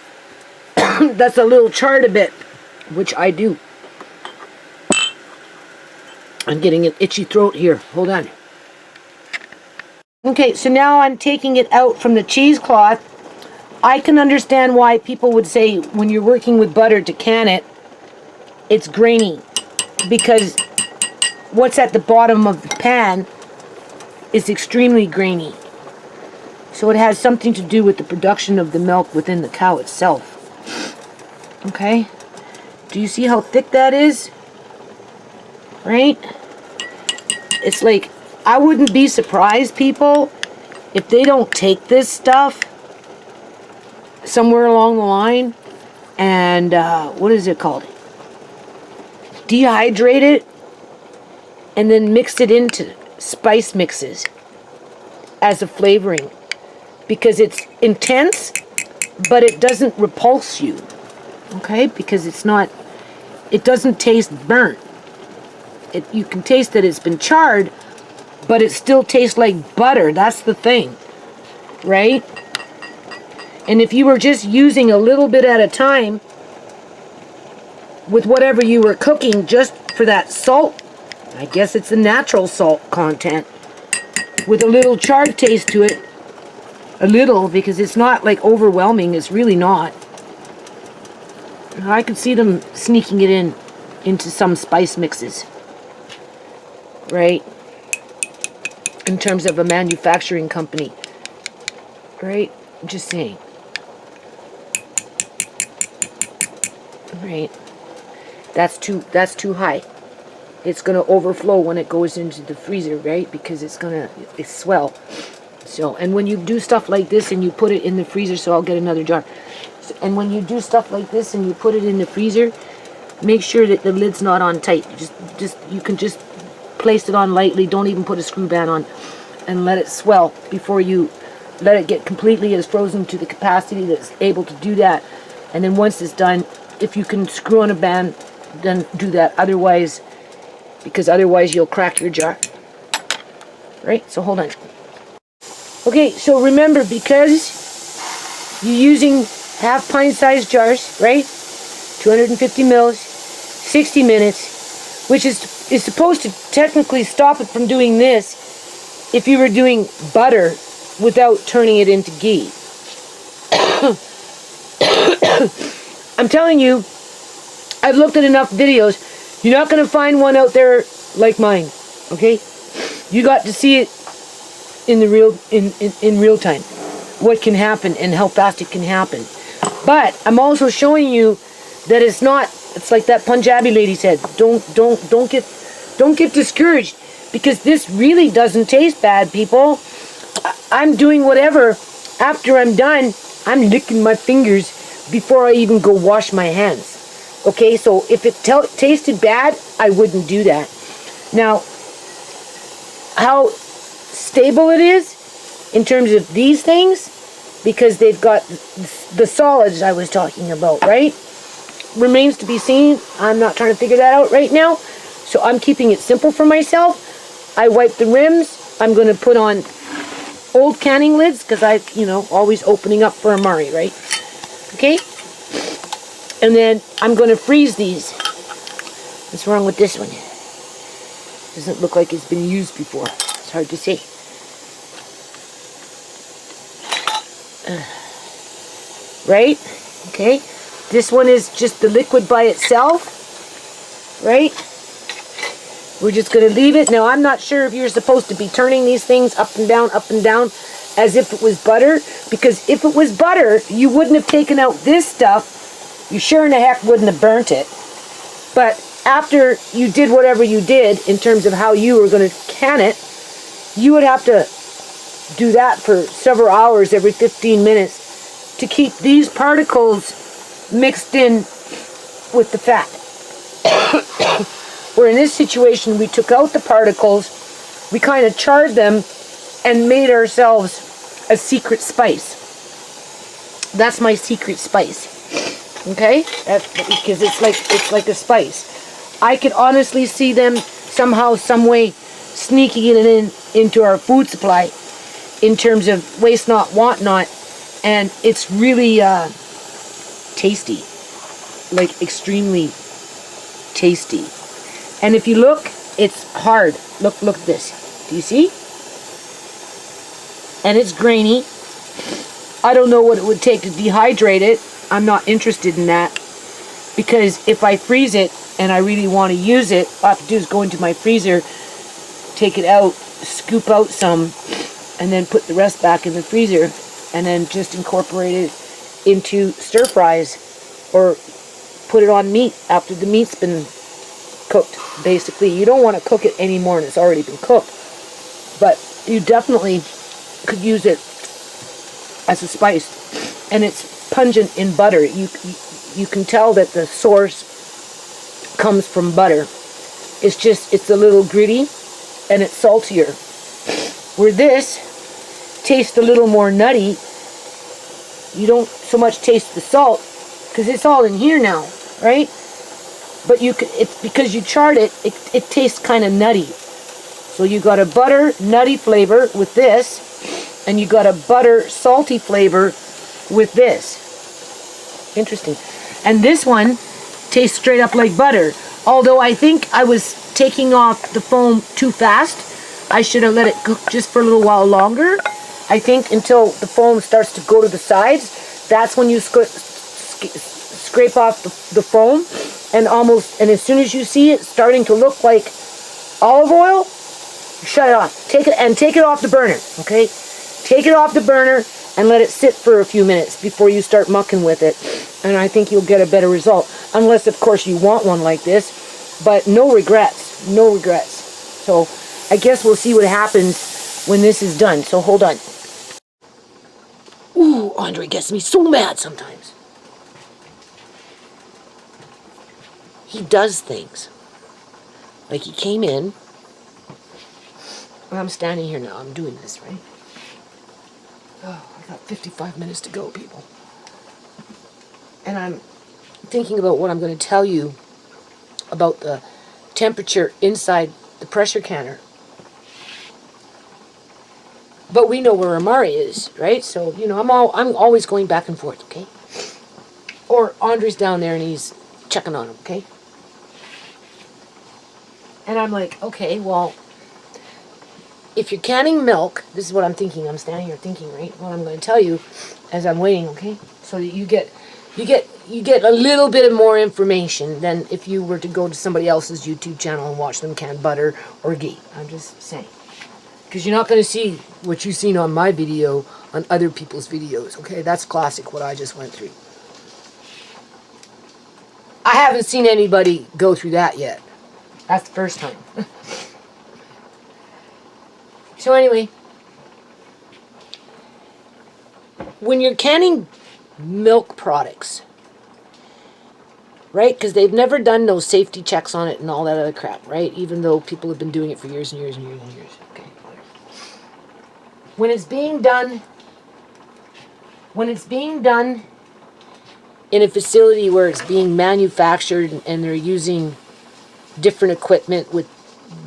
That's a little charred a bit, which I do. I'm getting an itchy throat here. Hold on. Okay, so now I'm taking it out from the cheesecloth. I can understand why people would say when you're working with butter to can it, it's grainy because what's at the bottom of the pan is extremely grainy. So it has something to do with the production of the milk within the cow itself. Okay? Do you see how thick that is? Right? It's like, I wouldn't be surprised, people, if they don't take this stuff somewhere along the line and, what is it called? Dehydrate it and then mix it into spice mixes as a flavoring. Because it's intense, but it doesn't repulse you. Okay? Because it's not, it doesn't taste burnt. You can taste that it's been charred, but it still tastes like butter. That's the thing. Right? And if you were just using a little bit at a time with whatever you were cooking just for that salt, I guess it's the natural salt content, with a little charred taste to it, a little, because it's not like overwhelming, it's really not. I could see them sneaking it into some spice mixes. Right? In terms of a manufacturing company. Right? I'm just saying. Right? That's too high. It's gonna overflow when it goes into the freezer, right? Because it's swell. So, and when you do stuff like this and you put it in the freezer, so I'll get another jar. And when you do stuff like this and you put it in the freezer, make sure that the lid's not on tight. You can just place it on lightly. Don't even put a screw band on, and let it swell before you let it get completely as frozen to the capacity that's able to do that. And then once it's done, if you can screw on a band, then do that. Otherwise, because otherwise you'll crack your jar. Right? So hold on. Okay, so remember, because you're using half pint sized jars, right? 250 mils, 60 minutes, which is supposed to technically stop it from doing this if you were doing butter without turning it into ghee. I'm telling you, I've looked at enough videos. You're not going to find one out there like mine, okay? You got to see it in the real time, what can happen and how fast it can happen. But I'm also showing you that it's not. It's like that Punjabi lady said. Don't get discouraged, because this really doesn't taste bad, people. I'm doing whatever. After I'm done, I'm licking my fingers before I even go wash my hands. Okay, so if it tasted bad, I wouldn't do that. Now, how stable it is in terms of these things, because they've got the solids I was talking about, right? Remains to be seen. I'm not trying to figure that out right now, so I'm keeping it simple for myself. I wipe the rims. I'm going to put on old canning lids, because always opening up for Amari, right? Okay? And then I'm going to freeze these. What's wrong with this one? Doesn't look like it's been used before. It's hard to see. Right? Okay. This one is just the liquid by itself. Right? We're just going to leave it. Now, I'm not sure if you're supposed to be turning these things up and down, as if it was butter. Because if it was butter, you wouldn't have taken out this stuff. You sure in the heck wouldn't have burnt it. But after you did whatever you did in terms of how you were going to can it, you would have to do that for several hours every 15 minutes to keep these particles mixed in with the fat. Where in this situation, we took out the particles, we kind of charred them, and made ourselves a secret spice. That's my secret spice. Okay? That's because it's like a spice. I could honestly see them somehow, some way, sneaking it into our food supply in terms of waste not, want not, and it's really tasty, like extremely tasty. And if you look, it's hard. Look at this. Do you see? And it's grainy. I don't know what it would take to dehydrate it. I'm not interested in that, because if I freeze it and I really want to use it, all I have to do is go into my freezer, take it out, scoop out some, and then put the rest back in the freezer, and then just incorporate it into stir fries, or put it on meat after the meat's been cooked. Basically, you don't want to cook it anymore and it's already been cooked, but you definitely could use it as a spice, and it's pungent in butter. You can tell that the source comes from butter. It's a little gritty and it's saltier. Where this tastes a little more nutty, you don't so much taste the salt because it's all in here now, right? But it's because you charred it tastes kind of nutty. So you got a butter nutty flavor with this, and you got a butter salty flavor with this. Interesting. And this one tastes straight up like butter. Although I think I was taking off the foam too fast. I should have let it cook just for a little while longer. I think until the foam starts to go to the sides. That's when you scrape off the foam, and as soon as you see it starting to look like olive oil, shut it off. Take it off the burner, okay? Take it off the burner and let it sit for a few minutes before you start mucking with it. And I think you'll get a better result. Unless, of course, you want one like this. But no regrets. No regrets. So I guess we'll see what happens when this is done. So hold on. Ooh, Andre gets me so mad sometimes. He does things. Like he came in. I'm standing here now. I'm doing this, right? Oh, I got 55 minutes to go, people. And I'm thinking about what I'm going to tell you about the temperature inside the pressure canner. But we know where Amari is, right? So, I'm always going back and forth, okay? Or Andre's down there and he's checking on him, okay? And I'm like, okay, well, if you're canning milk, this is what I'm thinking. I'm standing here thinking, right? What I'm going to tell you as I'm waiting, okay? So that you get a little bit of more information than if you were to go to somebody else's YouTube channel and watch them can butter or ghee. I'm just saying. Because you're not going to see what you've seen on my video on other people's videos, okay? That's classic, what I just went through. I haven't seen anybody go through that yet. That's the first time. So anyway, when you're canning milk products, right? Because they've never done no safety checks on it and all that other crap, right? Even though people have been doing it for years and years and years and years. Okay, whatever. When it's being done in a facility where it's being manufactured and they're using different equipment with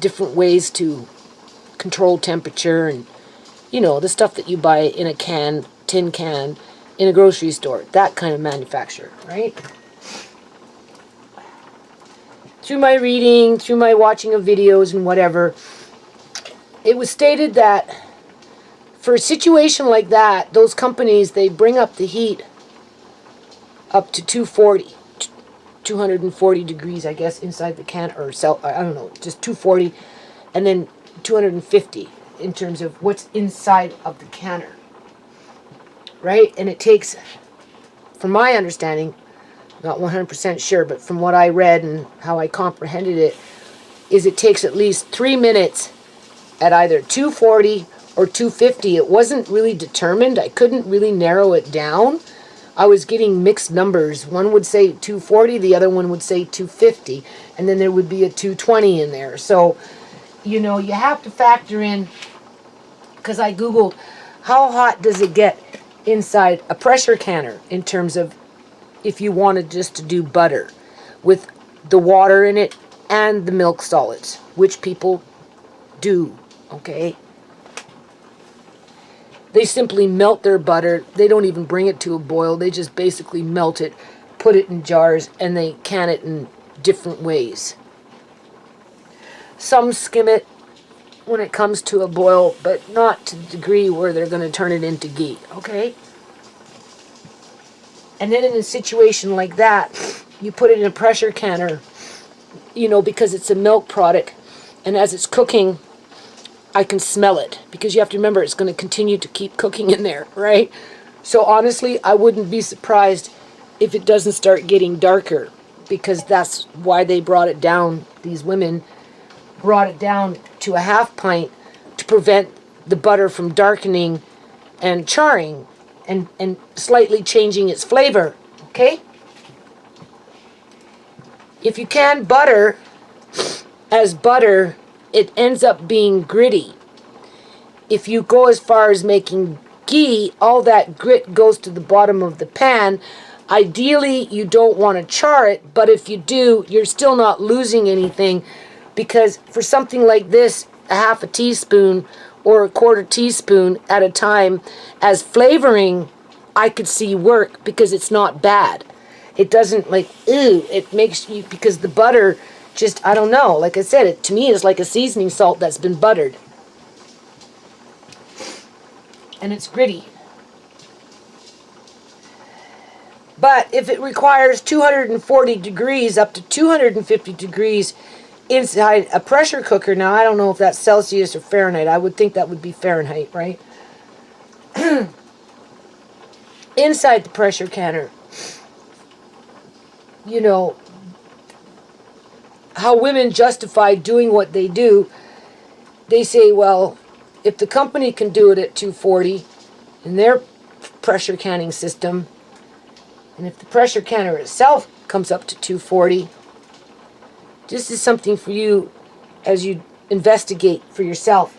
different ways to control temperature and, the stuff that you buy in a tin can, in a grocery store, that kind of manufacturer, right? Through my reading, through my watching of videos and whatever, it was stated that for a situation like that, those companies, they bring up the heat up to 240 degrees, I guess, inside the can, or I don't know, just 240, and then 250 in terms of what's inside of the canner, right? And it takes, from my understanding, not 100% sure, but from what I read and how I comprehended it, is it takes at least 3 minutes at either 240 or 250. It wasn't really determined. I couldn't really narrow it down. I was getting mixed numbers. One would say 240, the other one would say 250, and then there would be a 220 in there. So, you have to factor in, because I Googled, how hot does it get inside a pressure canner in terms of if you wanted just to do butter with the water in it and the milk solids, which people do, okay? They simply melt their butter. They don't even bring it to a boil. They just basically melt it, put it in jars, and they can it in different ways. Some skim it when it comes to a boil, but not to the degree where they're going to turn it into ghee, okay? And then in a situation like that, you put it in a pressure canner because it's a milk product, and as it's cooking, I can smell it, because you have to remember it's going to continue to keep cooking in there, right? So honestly, I wouldn't be surprised if it doesn't start getting darker, because that's why they brought it down. These women brought it down to a half pint to prevent the butter from darkening and charring and slightly changing its flavor, okay? If you can butter as butter, it ends up being gritty. If you go as far as making ghee, all that grit goes to the bottom of the pan. Ideally, you don't want to char it, but if you do, you're still not losing anything, because for something like this, a half a teaspoon or a quarter teaspoon at a time as flavoring, I could see work, because it's not bad. It doesn't it makes you, because the butter just, I don't know, like I said, it to me is like a seasoning salt that's been buttered. And it's gritty. But if it requires 240 degrees up to 250 degrees inside a pressure cooker, now I don't know if that's Celsius or Fahrenheit. I would think that would be Fahrenheit, right? Inside the pressure canner, how women justify doing what they do. They say, well, if the company can do it at 240 in their pressure canning system, and if the pressure canner itself comes up to 240, this is something for you as you investigate for yourself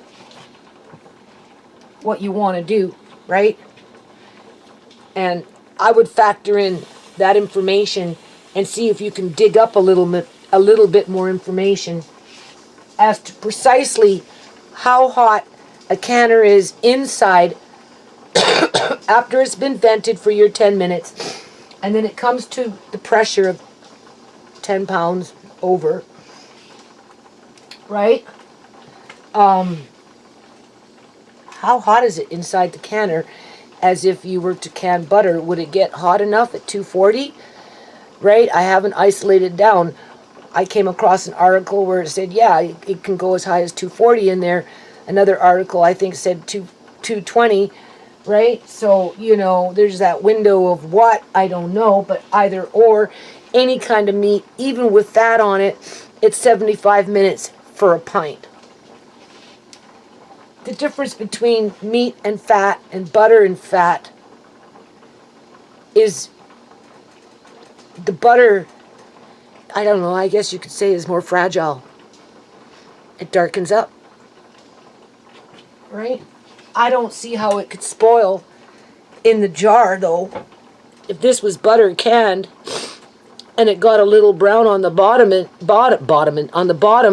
what you want to do, right? And I would factor in that information and see if you can dig up a little bit more information as to precisely how hot a canner is inside after it's been vented for your 10 minutes, and then it comes to the pressure of 10 pounds over, right? How hot is it inside the canner? As if you were to can butter, would it get hot enough at 240? Right? I haven't isolated down. I came across an article where it said, yeah, it can go as high as 240 in there. Another article, I think, said 220, right? So, there's that window of what, I don't know, but either or, any kind of meat, even with that on it, it's 75 minutes for a pint. The difference between meat and fat and butter and fat is the butter, I don't know, I guess you could say, is more fragile. It darkens up. Right? I don't see how it could spoil in the jar, though. If this was butter canned and it got a little brown on the bottom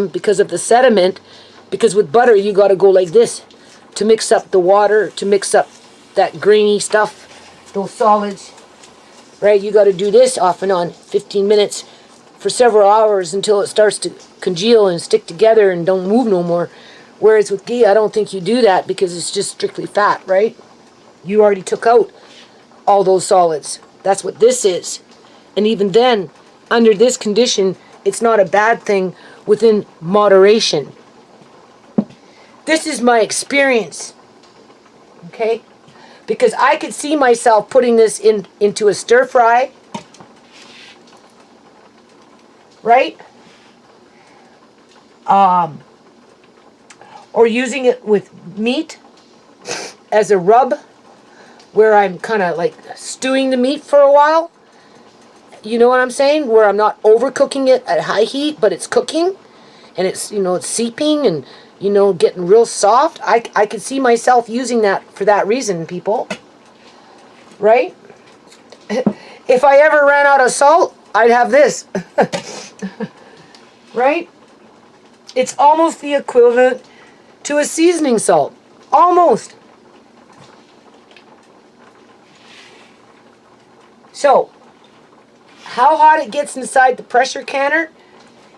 because of the sediment, because with butter you got to go like this to mix up the water, to mix up that grainy stuff, those solids, right? You got to do this off and on, 15 minutes for several hours until it starts to congeal and stick together and don't move no more. Whereas with ghee, I don't think you do that, because it's just strictly fat, right? You already took out all those solids. That's what this is. And even then, under this condition, it's not a bad thing within moderation. This is my experience, okay? Because I could see myself putting this into a stir fry, right? Or using it with meat as a rub, where I'm kind of like stewing the meat for a while. You know what I'm saying? Where I'm not overcooking it at high heat, but it's cooking, and it's, it's seeping and, getting real soft. I could see myself using that for that reason, people. Right? If I ever ran out of salt, I'd have this. Right? It's almost the equivalent to a seasoning salt. Almost. So, how hot it gets inside the pressure canner,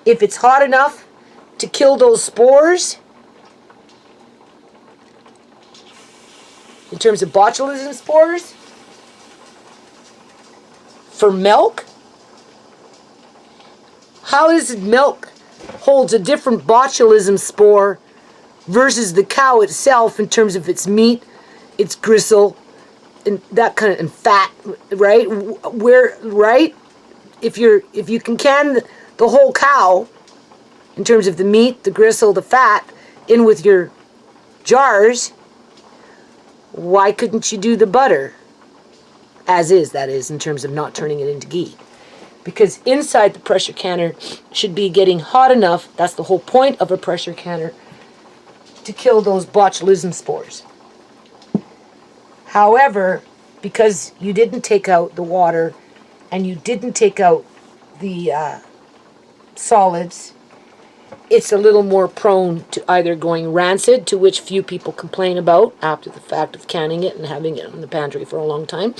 if it's hot enough to kill those spores, in terms of botulism spores, for milk, How is it milk holds a different botulism spore versus the cow itself in terms of its meat, its gristle, and that kind of, and fat, right? Where, right? If you can the whole cow in terms of the meat, the gristle, the fat in with your jars, why couldn't you do the butter as is, that is, in terms of not turning it into ghee? Because inside the pressure canner should be getting hot enough, that's the whole point of a pressure canner, to kill those botulism spores. However, because you didn't take out the water and you didn't take out the solids, it's a little more prone to either going rancid, to which few people complain about after the fact of canning it and having it in the pantry for a long time,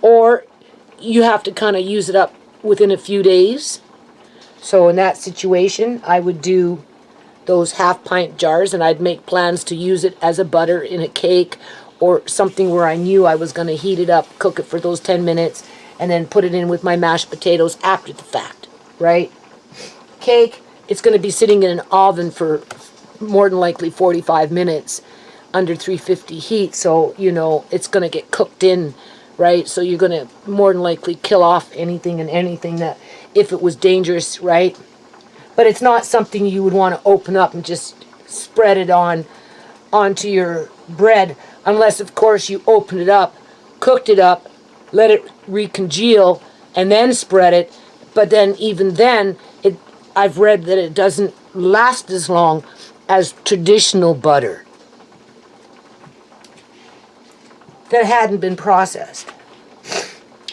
or you have to kind of use it up within a few days. So in that situation, I would do those half-pint jars, and I'd make plans to use it as a butter in a cake or something where I knew I was going to heat it up, cook it for those 10 minutes, and then put it in with my mashed potatoes after the fact, right? Cake, it's going to be sitting in an oven for more than likely 45 minutes under 350 heat, so, you know, it's going to get cooked in, right? So you're going to more than likely kill off anything and anything that, if it was dangerous, right? But it's not something you would want to open up and just spread it onto your bread, unless, of course, you opened it up, cooked it up, let it recongeal, and then spread it. But then, even then, I've read that it doesn't last as long as traditional butter that hadn't been processed.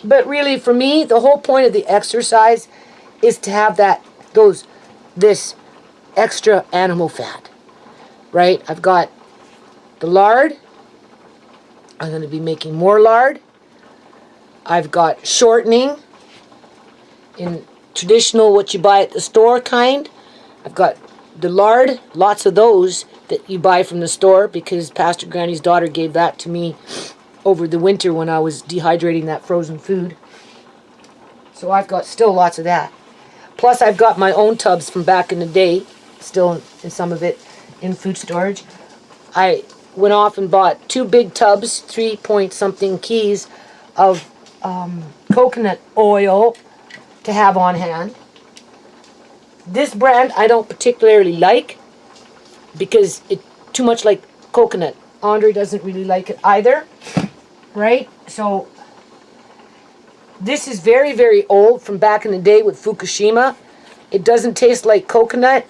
But really, for me, the whole point of the exercise is to have this extra animal fat, right? I've got the lard. I'm going to be making more lard. I've got shortening in traditional, what you buy at the store kind. I've got the lard, lots of those that you buy from the store, because Pastor Granny's daughter gave that to me over the winter when I was dehydrating that frozen food. So I've got still lots of that. Plus I've got my own tubs from back in the day, still in some of it in food storage. I went off and bought 2 big tubs, 3-point-something keys of coconut oil to have on hand. This brand I don't particularly like because it's too much like coconut. Andre doesn't really like it either, right? So this is very, very old, from back in the day with Fukushima. It doesn't taste like coconut,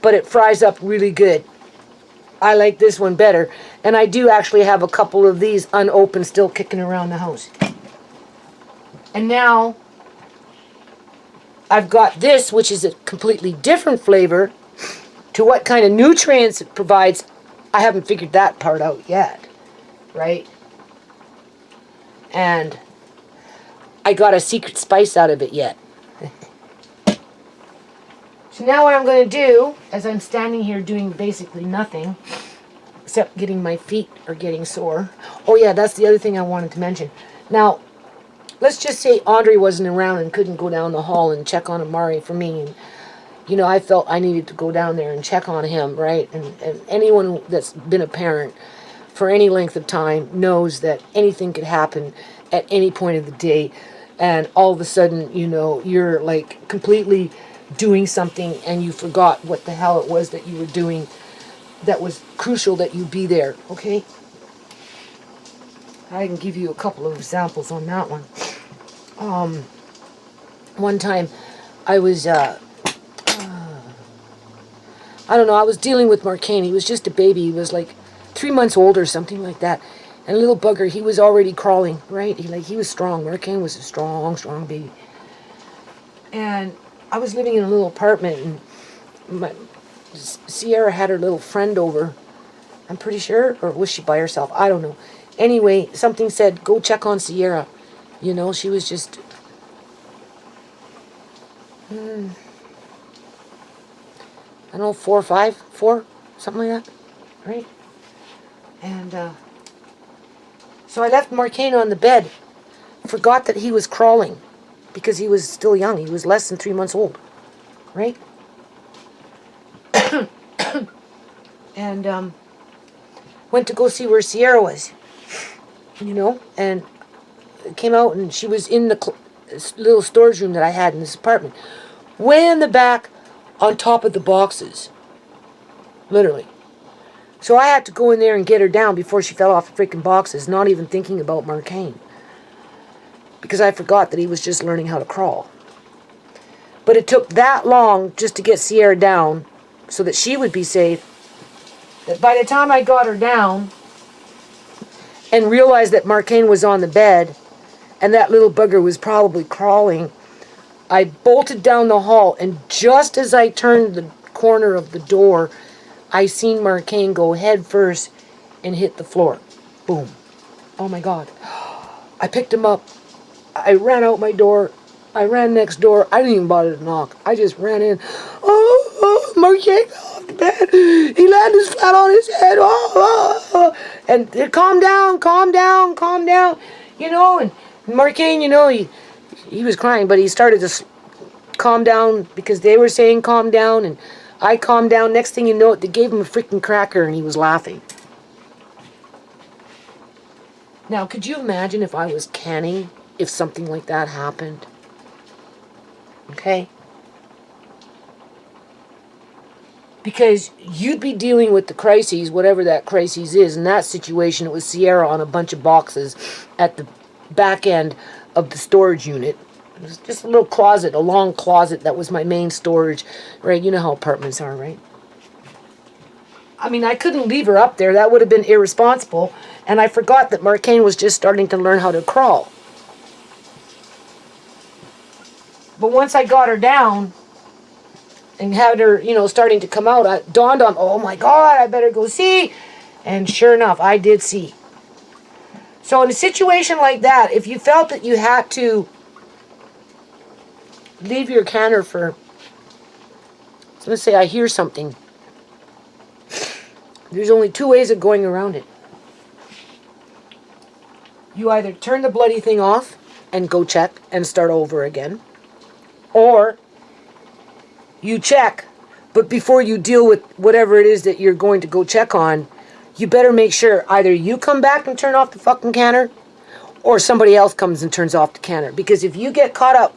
but it fries up really good. I like this one better. And I do actually have a couple of these unopened still kicking around the house. And now I've got this, which is a completely different flavor. To what kind of nutrients it provides, I haven't figured that part out yet, right? And I got a secret spice out of it yet. So now what I'm going to do, as I'm standing here doing basically nothing, except getting my feet are getting sore. Oh yeah, that's the other thing I wanted to mention. Now, let's just say Andre wasn't around and couldn't go down the hall and check on Amari for me. And, you know, I felt I needed to go down there and check on him, right? And anyone that's been a parent for any length of time knows that anything could happen at any point of the day. And all of a sudden, you know, you're like completely doing something and you forgot what the hell it was that you were doing that was crucial that you be there, okay? I can give you a couple of examples on that one. One time I was, I don't know, I was dealing with Marcane. He was just a baby. He was like 3 months old or something like that. And a little bugger, he was already crawling, right? He was strong. Marcane was a strong, strong baby. And I was living in a little apartment, and Sierra had her little friend over, I'm pretty sure, or was she by herself? I don't know. Anyway, something said, go check on Sierra. You know, she was just, I don't know, 4 or 5, 4, something like that, right? And so I left Marcane on the bed, forgot that he was crawling, because he was still young. He was less than 3 months old. right? And went to go see where Sierra was, you know, and came out and she was in the little storage room that I had in this apartment, way in the back on top of the boxes, literally. So I had to go in there and get her down before she fell off the freaking boxes, not even thinking about Marcane, because I forgot that he was just learning how to crawl. But it took that long just to get Sierra down so that she would be safe, that by the time I got her down and realized that Marcane was on the bed and that little bugger was probably crawling, I bolted down the hall, and just as I turned the corner of the door, I seen Marcane go head first and hit the floor. Boom. Oh my God. I picked him up. I ran out my door. I ran next door. I didn't even bother to knock. I just ran in. Oh, Marcane fell off the bed. He landed flat on his head. Oh. And calm down, calm down, calm down. You know, and Marcane, you know, he was crying, but he started to calm down because they were saying calm down, and I calmed down. Next thing you know, they gave him a freaking cracker and he was laughing. Now, could you imagine if I was canning, if something like that happened? Okay? Because you'd be dealing with the crises, whatever that crisis is. In that situation, it was Sierra on a bunch of boxes at the back end of the storage unit. It was just a little closet, a long closet that was my main storage, right? You know how apartments are, right? I mean, I couldn't leave her up there. That would have been irresponsible. And I forgot that Marcane was just starting to learn how to crawl. But once I got her down and had her, you know, starting to come out, it dawned on, oh my God, I better go see. And sure enough, I did see. So in a situation like that, if you felt that you had to leave your canner for, let's say I hear something, there's only two ways of going around it. You either turn the bloody thing off and go check and start over again, or you check, but before you deal with whatever it is that you're going to go check on, you better make sure either you come back and turn off the fucking canner, or somebody else comes and turns off the canner. Because if you get caught up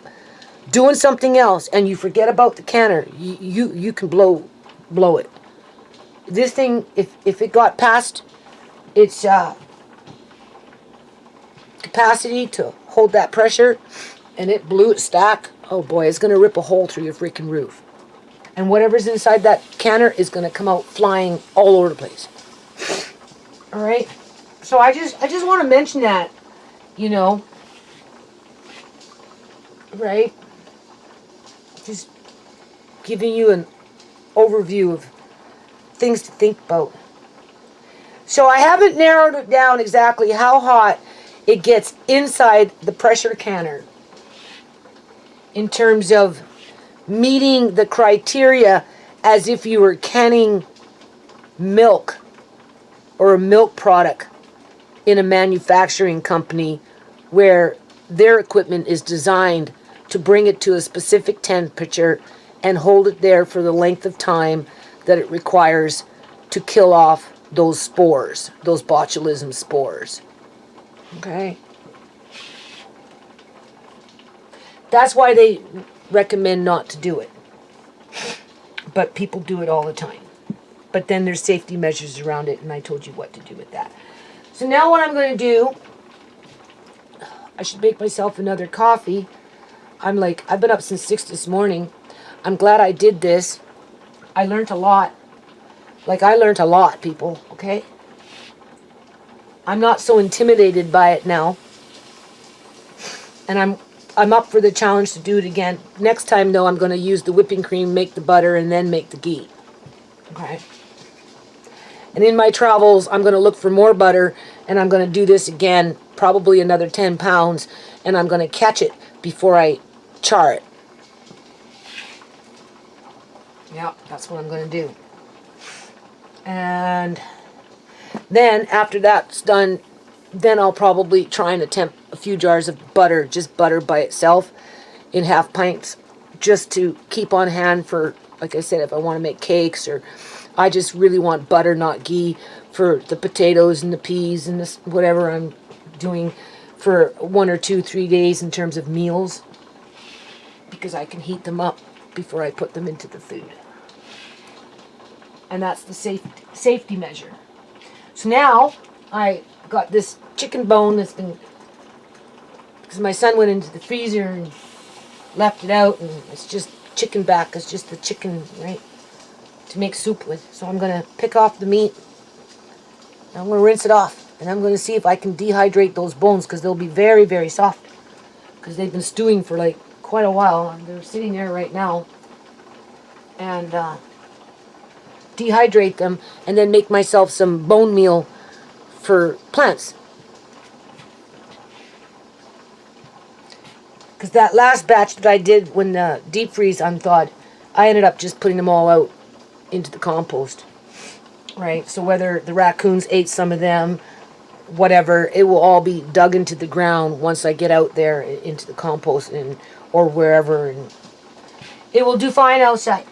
doing something else and you forget about the canner, you can blow it. This thing, if it got past its capacity to hold that pressure and it blew its stack, oh boy, it's going to rip a hole through your freaking roof. And whatever's inside that canner is going to come out flying all over the place. All right? So I just want to mention that, you know, right? Just giving you an overview of things to think about. So I haven't narrowed it down exactly how hot it gets inside the pressure canner in terms of meeting the criteria as if you were canning milk or a milk product in a manufacturing company where their equipment is designed to bring it to a specific temperature and hold it there for the length of time that it requires to kill off those spores, those botulism spores. Okay? That's why they recommend not to do it. But people do it all the time. But then there's safety measures around it, and I told you what to do with that. So now what I'm going to do, I should make myself another coffee. I've been up since 6 this morning. I'm glad I did this. I learned a lot. I learned a lot, people, okay? I'm not so intimidated by it now. And I'm up for the challenge to do it again. Next time, though, I'm going to use the whipping cream, make the butter, and then make the ghee. Okay? And in my travels, I'm going to look for more butter, and I'm going to do this again, probably another 10 pounds, and I'm going to catch it before I char it. Yeah, that's what I'm going to do. And then, after that's done, then I'll probably try and attempt a few jars of butter, just butter by itself, in half pints, just to keep on hand for, like I said, if I want to make cakes, or I just really want butter, not ghee, for the potatoes and the peas and this whatever I'm doing for 1 or 2, 3 days in terms of meals, because I can heat them up before I put them into the food. And that's the safety measure. So now I got this chicken bone that's been, because my son went into the freezer and left it out, and it's just chicken back. It's just the chicken, right, to make soup with. So I'm going to pick off the meat. And I'm going to rinse it off. And I'm going to see if I can dehydrate those bones, because they'll be very, very soft. Because they've been stewing for like quite a while. And they're sitting there right now. And dehydrate them, and then make myself some bone meal for plants. Because that last batch that I did when the deep freeze unthawed, I ended up just putting them all out into the compost. Right? So whether the raccoons ate some of them, whatever, it will all be dug into the ground once I get out there into the compost and or wherever, and it will do fine outside.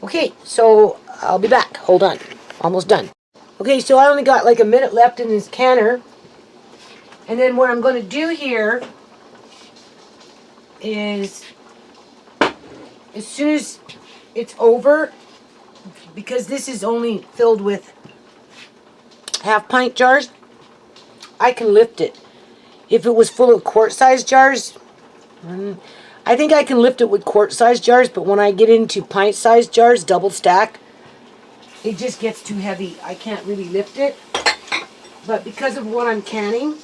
Okay, so I'll be back. Hold on. Almost done. Okay, so I only got like a minute left in this canner. And then what I'm going to do here is, as soon as it's over, because this is only filled with half-pint jars, I can lift it. If it was full of quart-sized jars, I think I can lift it with quart-sized jars, but when I get into pint-sized jars, double stack, it just gets too heavy. I can't really lift it. But because of what I'm canning,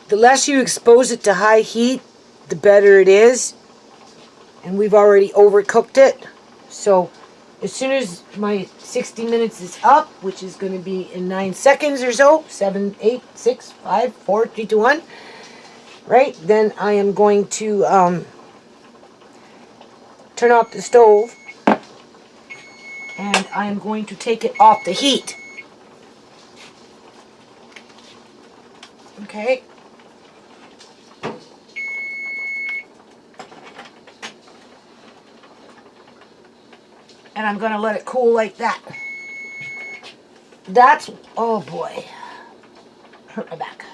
the less you expose it to high heat, the better it is. And we've already overcooked it. So as soon as my 60 minutes is up, which is going to be in 9 seconds or so, 7, 8, 6, 5, 4, 3, 2, 1, right, then I am going to turn off the stove, and I am going to take it off the heat. Okay. And I'm going to let it cool like that. That's, oh boy, hurt my back.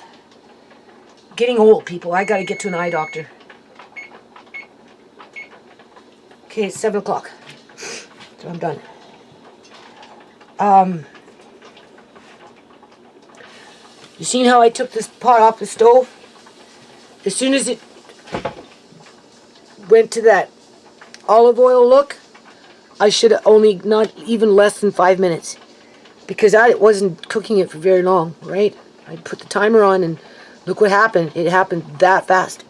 Getting old, people. I got to get to an eye doctor. Okay, it's 7 o'clock. So I'm done. You seen how I took this pot off the stove? As soon as it went to that olive oil look, I should have only not even less than 5 minutes, because I wasn't cooking it for very long, right? I put the timer on and look what happened. It happened that fast.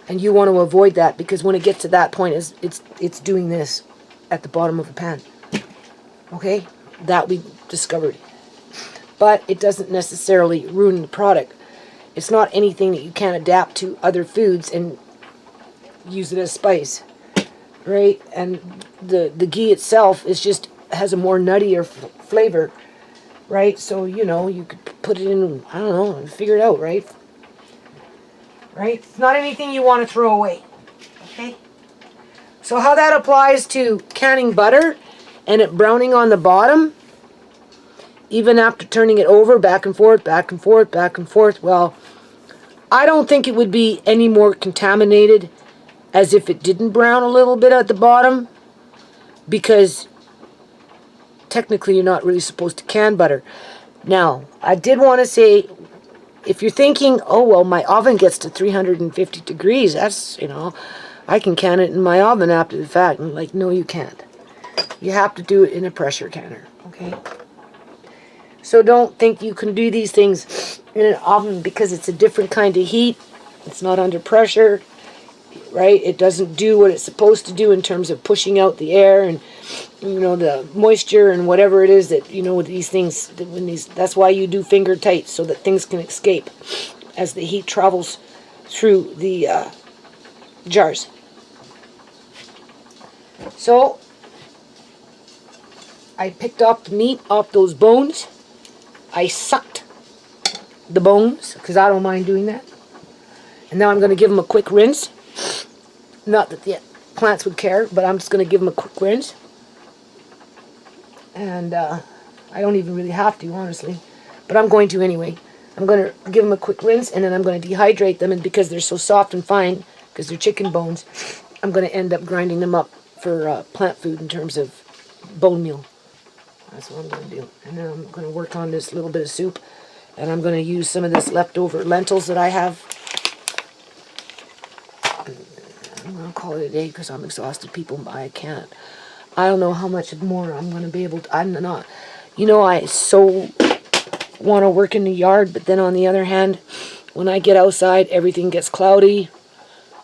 And you want to avoid that, because when it gets to that point, it's doing this at the bottom of the pan. Okay? That we discovered. But it doesn't necessarily ruin the product. It's not anything that you can't adapt to other foods and use it as spice. Right? And the ghee itself is just has a more nuttier flavor. Right? So, you know, you could put it in, I don't know, and figure it out, right? Right? It's not anything you want to throw away. Okay? So how that applies to canning butter and it browning on the bottom, even after turning it over, back and forth, back and forth, back and forth, well, I don't think it would be any more contaminated as if it didn't brown a little bit at the bottom, because technically you're not really supposed to can butter. Now, I did want to say, if you're thinking, oh, well, my oven gets to 350 degrees, that's, you know, I can can it in my oven after the fact. And like, no, you can't. You have to do it in a pressure canner, okay? So don't think you can do these things in an oven because it's a different kind of heat. It's not under pressure, right? It doesn't do what it's supposed to do in terms of pushing out the air and, you know, the moisture and whatever it is that, you know, with these things, that's why you do finger tight, so that things can escape as the heat travels through the jars. So I picked off the meat off those bones. I sucked the bones, because I don't mind doing that. And now I'm going to give them a quick rinse. Not that the plants would care, but I'm just going to give them a quick rinse. And I don't even really have to, honestly. But I'm going to anyway. I'm going to give them a quick rinse, and then I'm going to dehydrate them. And because they're so soft and fine, because they're chicken bones, I'm going to end up grinding them up for plant food in terms of bone meal. That's what I'm going to do. And then I'm going to work on this little bit of soup. And I'm going to use some of this leftover lentils that I have. I'm going to call it a day because I'm exhausted, people. I can't. I don't know how much more I'm going to be able to. I'm not. You know, I so want to work in the yard, but then on the other hand, when I get outside, everything gets cloudy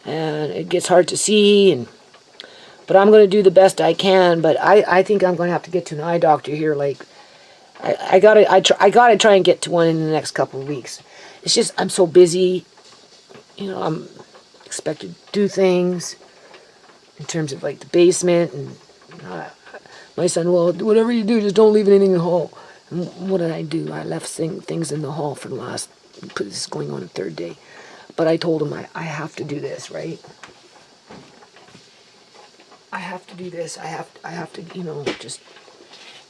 and it gets hard to see. But I'm going to do the best I can. But I think I'm going to have to get to an eye doctor here. Like, I gotta try and get to one in the next couple of weeks. It's just I'm so busy. You know, I'm expected to do things in terms of like the basement and my son. Well, whatever you do, just don't leave anything in the hall. And what did I do? I left things in the hall for the last. This is going on the third day, but I told him I have to do this, right? I have to do this. I have to, you know, just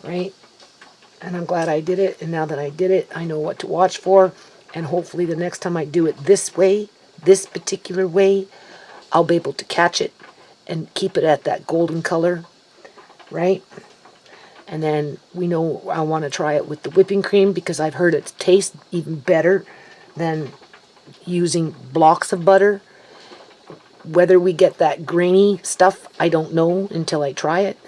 right. And I'm glad I did it. And now that I did it, I know what to watch for. And hopefully the next time I do it this way, this particular way, I'll be able to catch it and keep it at that golden color, right? And then we know I want to try it with the whipping cream because I've heard it tastes even better than using blocks of butter. Whether we get that grainy stuff, I don't know until I try it,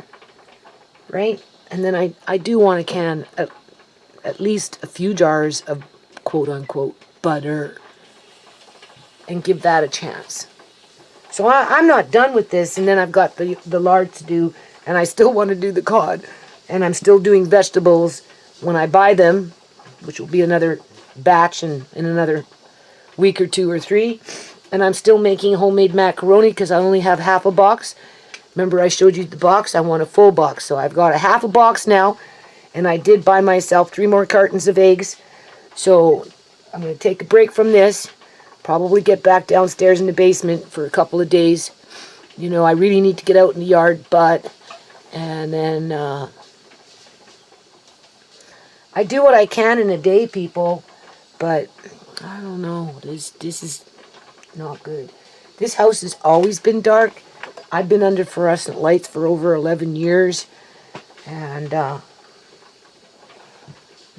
right? And then I do want to can at least a few jars of quote-unquote butter and give that a chance. So I'm not done with this, and then I've got the lard to do, and I still want to do the cod. And I'm still doing vegetables when I buy them, which will be another batch in another week or 2 or 3. And I'm still making homemade macaroni because I only have half a box. Remember I showed you the box? I want a full box. So I've got a half a box now. And I did buy myself 3 more cartons of eggs. So I'm going to take a break from this. Probably get back downstairs in the basement for a couple of days. You know, I really need to get out in the yard, but... And then... I do what I can in a day, people. But, I don't know. This is not good. This house has always been dark. I've been under fluorescent lights for over 11 years. And, you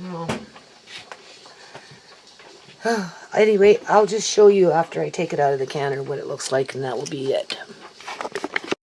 know. Anyway, I'll just show you after I take it out of the canner what it looks like, and that will be it.